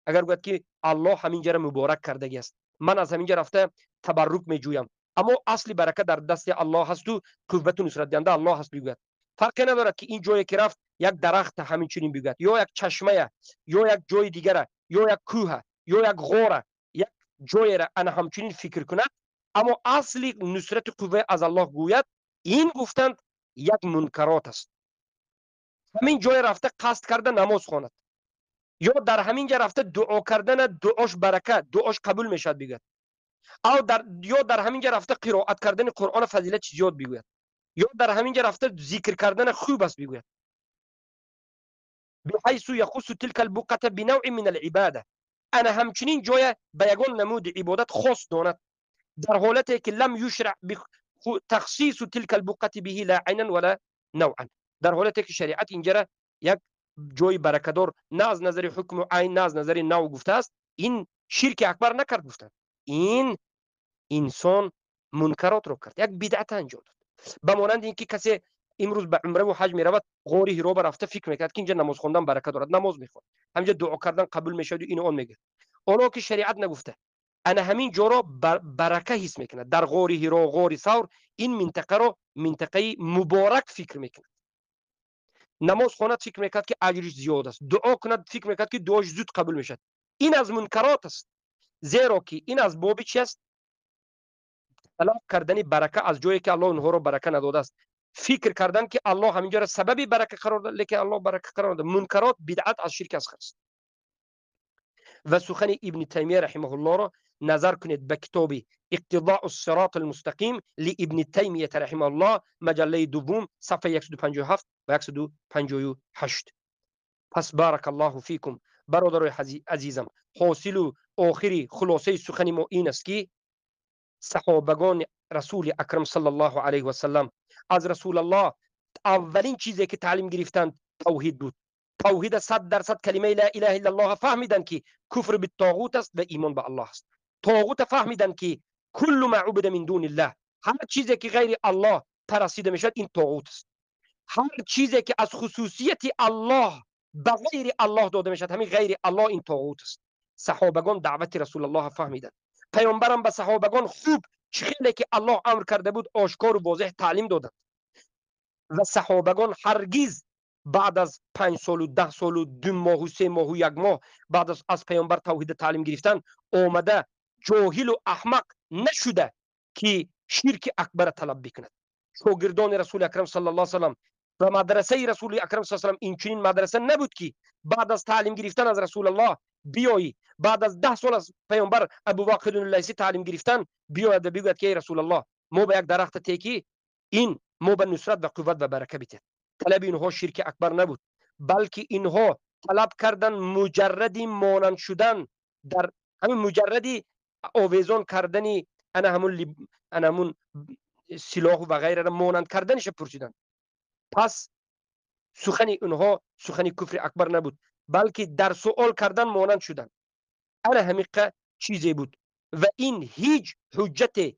اگر گوید که الله همینجا را مبارک کرده است، من از همینجا رفته تبرک میجویم، اما اصل برکه در دست الله هست و قوت و نصرت دهنده الله هست بگوید. فرقی ندارد که این جایی که رفت یک درخت همین چنین بگوید، یا یک چشمه، یا یک جای دیگره، یا یک کوه، یا یک غور، یک جایی را انا همچنین فکر کند، اما اصل نصرت قوه از الله گوید. این گفتند یک منکرات است. همین جای رفته قصد کرده نماز خواند، یا در همین جا رفته دعا کردن دعاش برکت، دعاش قبول میشد بگوید، یا در همین جا رفته قرائت کردن قرآن فضیلت زیاد بگوید، یا در همین جا رفته ذکر کردن خوب است بگوید، بحيث يخص تلك البقعة بنوع من العباده. انا همچنین جای به یگان نمود عبادت خاص داند، در حالتی که لم یشرع تخصیص تلك البقعة به لا عینا ولا نوعا، در حالتی که شریعت اینجا را یک جای برکدار نه از نظر حکم و عین نه از نظر نوع گفته است. این شرک اکبر نکرد، گفتند این انسان منکرات رو کرد، یک بدعت انجام داد. به مانند اینکه کسی امروز به عمره و حج می رود، غار حرا رفته فکر میکرد که اینجا نماز خواندن برکت دارد، نماز میخواد، همینجا دعا کردن قبول میشد و این اون میگه، اونا که شریعت نگفته انا همین جا را برکه حس میکنه. در غار حرا، غار ثور، این منطقه رو منطقه مبارک فکر میکنه. نماز خواند فکر میکرد که اجرش زیاد است، دعا کند فکر میکرد که دعاش زود قبول میشد. این از منکرات است، زیرا که این از باب چی است؟ طلب کردن برکه از جایی که الله اونها رو برکه نداده است. فکر کردن که الله همینجا را سببی برکه قرار داد، لیکن الله برکه قرار داد. منکرات بدعت از شرک اصغر است. و سخن ابن تیمیه رحمه الله را نظر کنید به کتاب اقتضاء الصراط المستقیم لابن تیمیه رحمه الله، مجله دوم، صفحه 157 و 158. پس بارک الله فیکم برادرای عزیزم، حاصل و آخری خلاصه سخن ما این است که صحابگان رسول اکرم صلی الله علیه و سلم از رسول الله اولین چیزی که تعلیم گرفتند توحید بود. توحید 100% کلمه لا اله الا الله فهمیدن که کفر بالطاغوت است و ایمان به الله است. طاغوت فهمیدن که کل ما عبد من دون الله، هر چیزی که غیر الله پرستیده میشد این طاغوت است. هر چیزی که از خصوصیت الله به غیر الله داده میشد همین غیر الله این طاغوت است. صحابگان دعوت رسول الله فهمیدن. پیامبرم به صحابگان خوب چخیلی که الله امر کرده بود آشکار و واضح تعلیم دادند و صحابگان هرگز بعد از 5 سال و 10 سال و 2 ماه و 3 ماه و 1 ماه بعد از پیامبر توحید تعلیم گرفتن آمده جاهل و احمق نشده که شرک اکبر طلب بکند. شاگردان رسول اکرم صلی الله علیه و سلم و مدرسه رسول اکرم صلی الله علیه و سلم این چنین مدرسه نبود که بعد از تعلیم گرفتن از رسول الله بیایی بعد از 10 سال از پیامبر ابوبکر اللیثی تعلیم گرفتن بیاید بگوید که رسول الله ما به یک درخت تکی این ما به نصرت و قوت و برکه بیتیم. طلب اینها شرک اکبر نبود، بلکه اینها طلب کردن مجردی مانند شدن در همین مجردی آویزان کردنی انا همون سلاح و غیره را مانند کردنش پرسیدن. پس سخن اونها سخن کفر اکبر نبود، بلکه در سوال کردن مانند شدن. انا همیقه چیزی بود و این هیچ حجت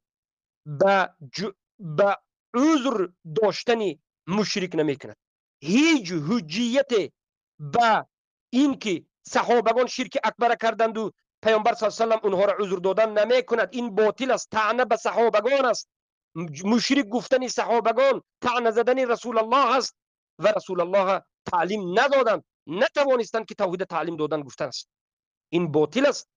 به عذر داشتن مشرک نمیکند. هیچ حجیت به این که صحابگان شرک اکبر کردند و پیامبر صلی الله علیه و اونها را عذر دادن نمیکند. این باطل است، طعنه به صحابگان است. مشرک گفتن صحابگان طعنه زدن رسول الله است و رسول الله تعلیم ندادند، نتوانستند که توحید تعلیم دادن گفتن است. این باطل است،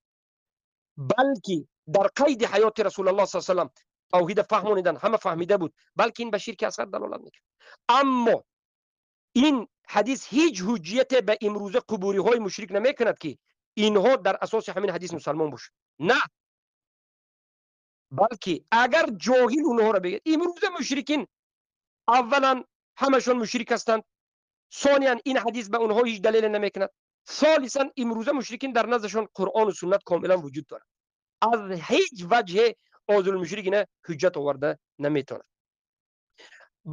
بلکه در قید حیات رسول الله صلی الله علیه و توحید فهموندن، همه فهمیده بود، بلکه این به شرک اصغر دلالت میکنه. اما این حدیث هیچ حجیت به امروزه قبوری های مشرک نمیکند که اینها در اساس همین حدیث مسلمان باشه. نه، بلکه اگر جاهل اونها را بگید امروزه مشرکین اولا همشون مشرک هستند، ثانیا این حدیث به اونها هیچ دلیل نمیکند، ثالثا امروزه مشرکین در نزدشون قرآن و سنت کاملا وجود دارد. از هیچ وجه آزل مشرکین حجت آورده نمیتونه.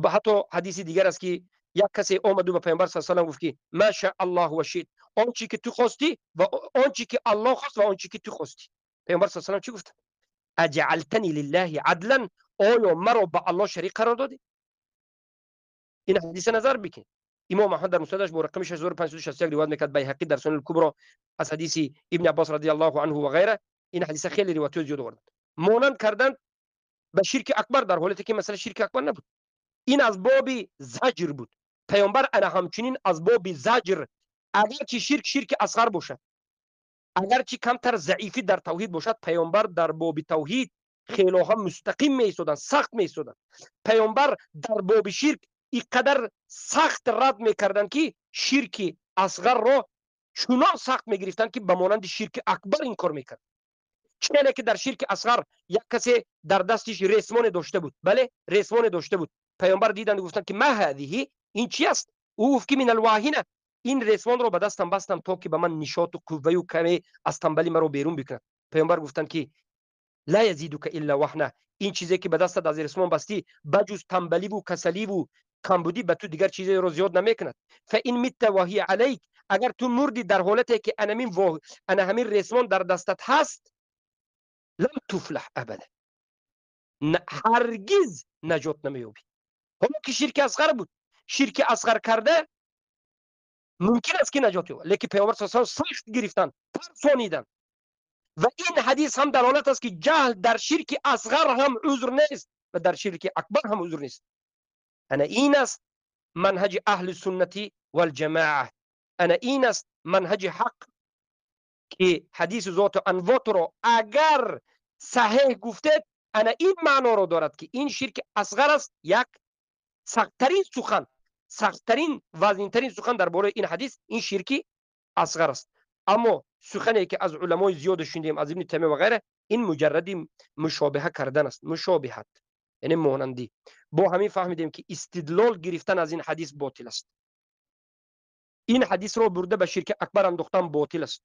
حتی حدیثی دیگر است که یک کسی آمد و به پیامبر صلی الله علیه و آله گفت که ما شاء الله و شئت، آنچه که تو خواستی و آنچه که الله خواست و آنچه که تو خواستی. پیامبر صلی الله علیه و آله چی گفت؟ اجعلتنی لله عدلا، آیا مرا به الله شریک قرار دادی؟ این حدیث نظر بکن. امام احمد در مسندش با رقم 6561 روایت میکرد، بیهقی در سنن الکبری از حدیث ابن عباس رضی الله عنه و غیره. این حدیث خیلی روایت زیاد آورد. مانند کردن به شرک اکبر در حالی که مثلا شرک اکبر نبود. این از باب زجر بود. پیامبر انا همچنین از باب زجر، اگرچه شرک اصغر باشد، اگرچه کمتر ضعیفی در توحید باشد، پیامبر در باب توحید خیلی هم مستقیم می‌ایستادند، سخت می‌ایستادند. پیامبر در باب شرک اینقدر سخت رد می‌کردند که شرک اصغر را چنان سخت می‌گرفتند که به مانند شرک اکبر این کار می‌کرد. چنانه که در شرک اصغر یک کسی در دستش ریسمان داشته بود، بله ریسمان داشته بود. پیامبر دیدند و گفتند که ما هذه، این چی است؟ او گفت که من الواهنه، این ریسمان رو به دستم بستم تا که به من نشاط و قوه و کمی از تنبلی مرا بیرون بکند. پیامبر گفتند که لا یزیدک الا وهنه، این چیزی که به دستت از ریسمان بستی بجز تنبلی و کسلی و کمبودی به تو دیگر چیزی رو زیاد نمیکند. فان مت وهی علیک، اگر تو مردی در حالتی که انا همین ریسمان در دستت هست، لم تفلح ابدا، هرگز نجات نمیابی. حالا که شرک اصغر بود، شرک اصغر کرده ممکن است که نجات یابد، لیکن پیامبر صلی الله علیه و آله سخت گرفتن، ترسانیدن. و این حدیث هم دلالت است که جهل در شرک اصغر هم عذر نیست و در شرک اکبر هم عذر نیست. انا این است منهج اهل سنتی والجماعه، انا این است منهج حق که حدیث ذات انوات را اگر صحیح گفته انا این معنا رو دارد که این شرک اصغر است، یک. سخت‌ترین سخن، سخت‌ترین وزن‌ترین سخن درباره این حدیث این شرکی اصغر است. اما سخنی که از علمای زیاد شنیدیم، از ابن تیمیه و غیره، این مجردی مشابهه کردن است، مشابهت یعنی مانندی. با همین فهمیدیم که استدلال گرفتن از این حدیث باطل است. این حدیث رو برده به شرک اکبر انداختن باطل است.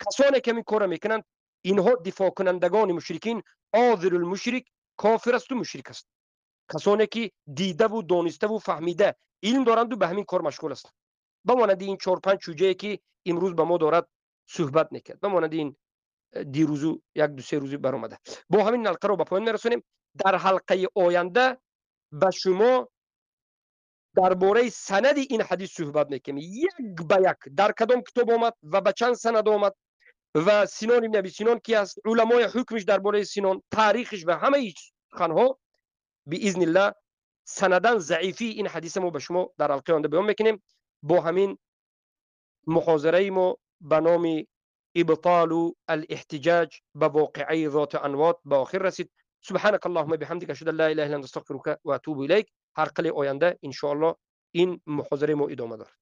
کسانی که این کار میکنند اینها دفاع کنندگان مشرکین، عاذر المشرک کافر است و مشرک است. کسانی که دیده و دانسته و فهمیده علم دارند و به همین کار مشغول است. بماند این 4 5 شجاعی که امروز به ما دارد صحبت میکرد، بماند این دیروزو یک دو سه روزی برآمده. با همین حلقه رو به پایان میرسونیم. در حلقه آینده به شما درباره سند این حدیث صحبت میکنیم، یک به یک در کدام کتاب آمد و به چند سند آمد و سینان ابن ابی سینان کی است، علمای حکمش درباره سینان، تاریخش و همه هیچ خانها باذن الله سندن ضعیفی این حدیث ما به شما در حلقه آینده بیان میکنیم. با همین محاضره ما به نام ابطال الاحتجاج به واقعه ذات انوات به آخر رسید. سبحانك اللهم بحمدك اشهد ان لا اله الا انت استغفرك و اتوب الیک. هر قلی آینده ان شاء الله این محاضره ما ادامه دارد.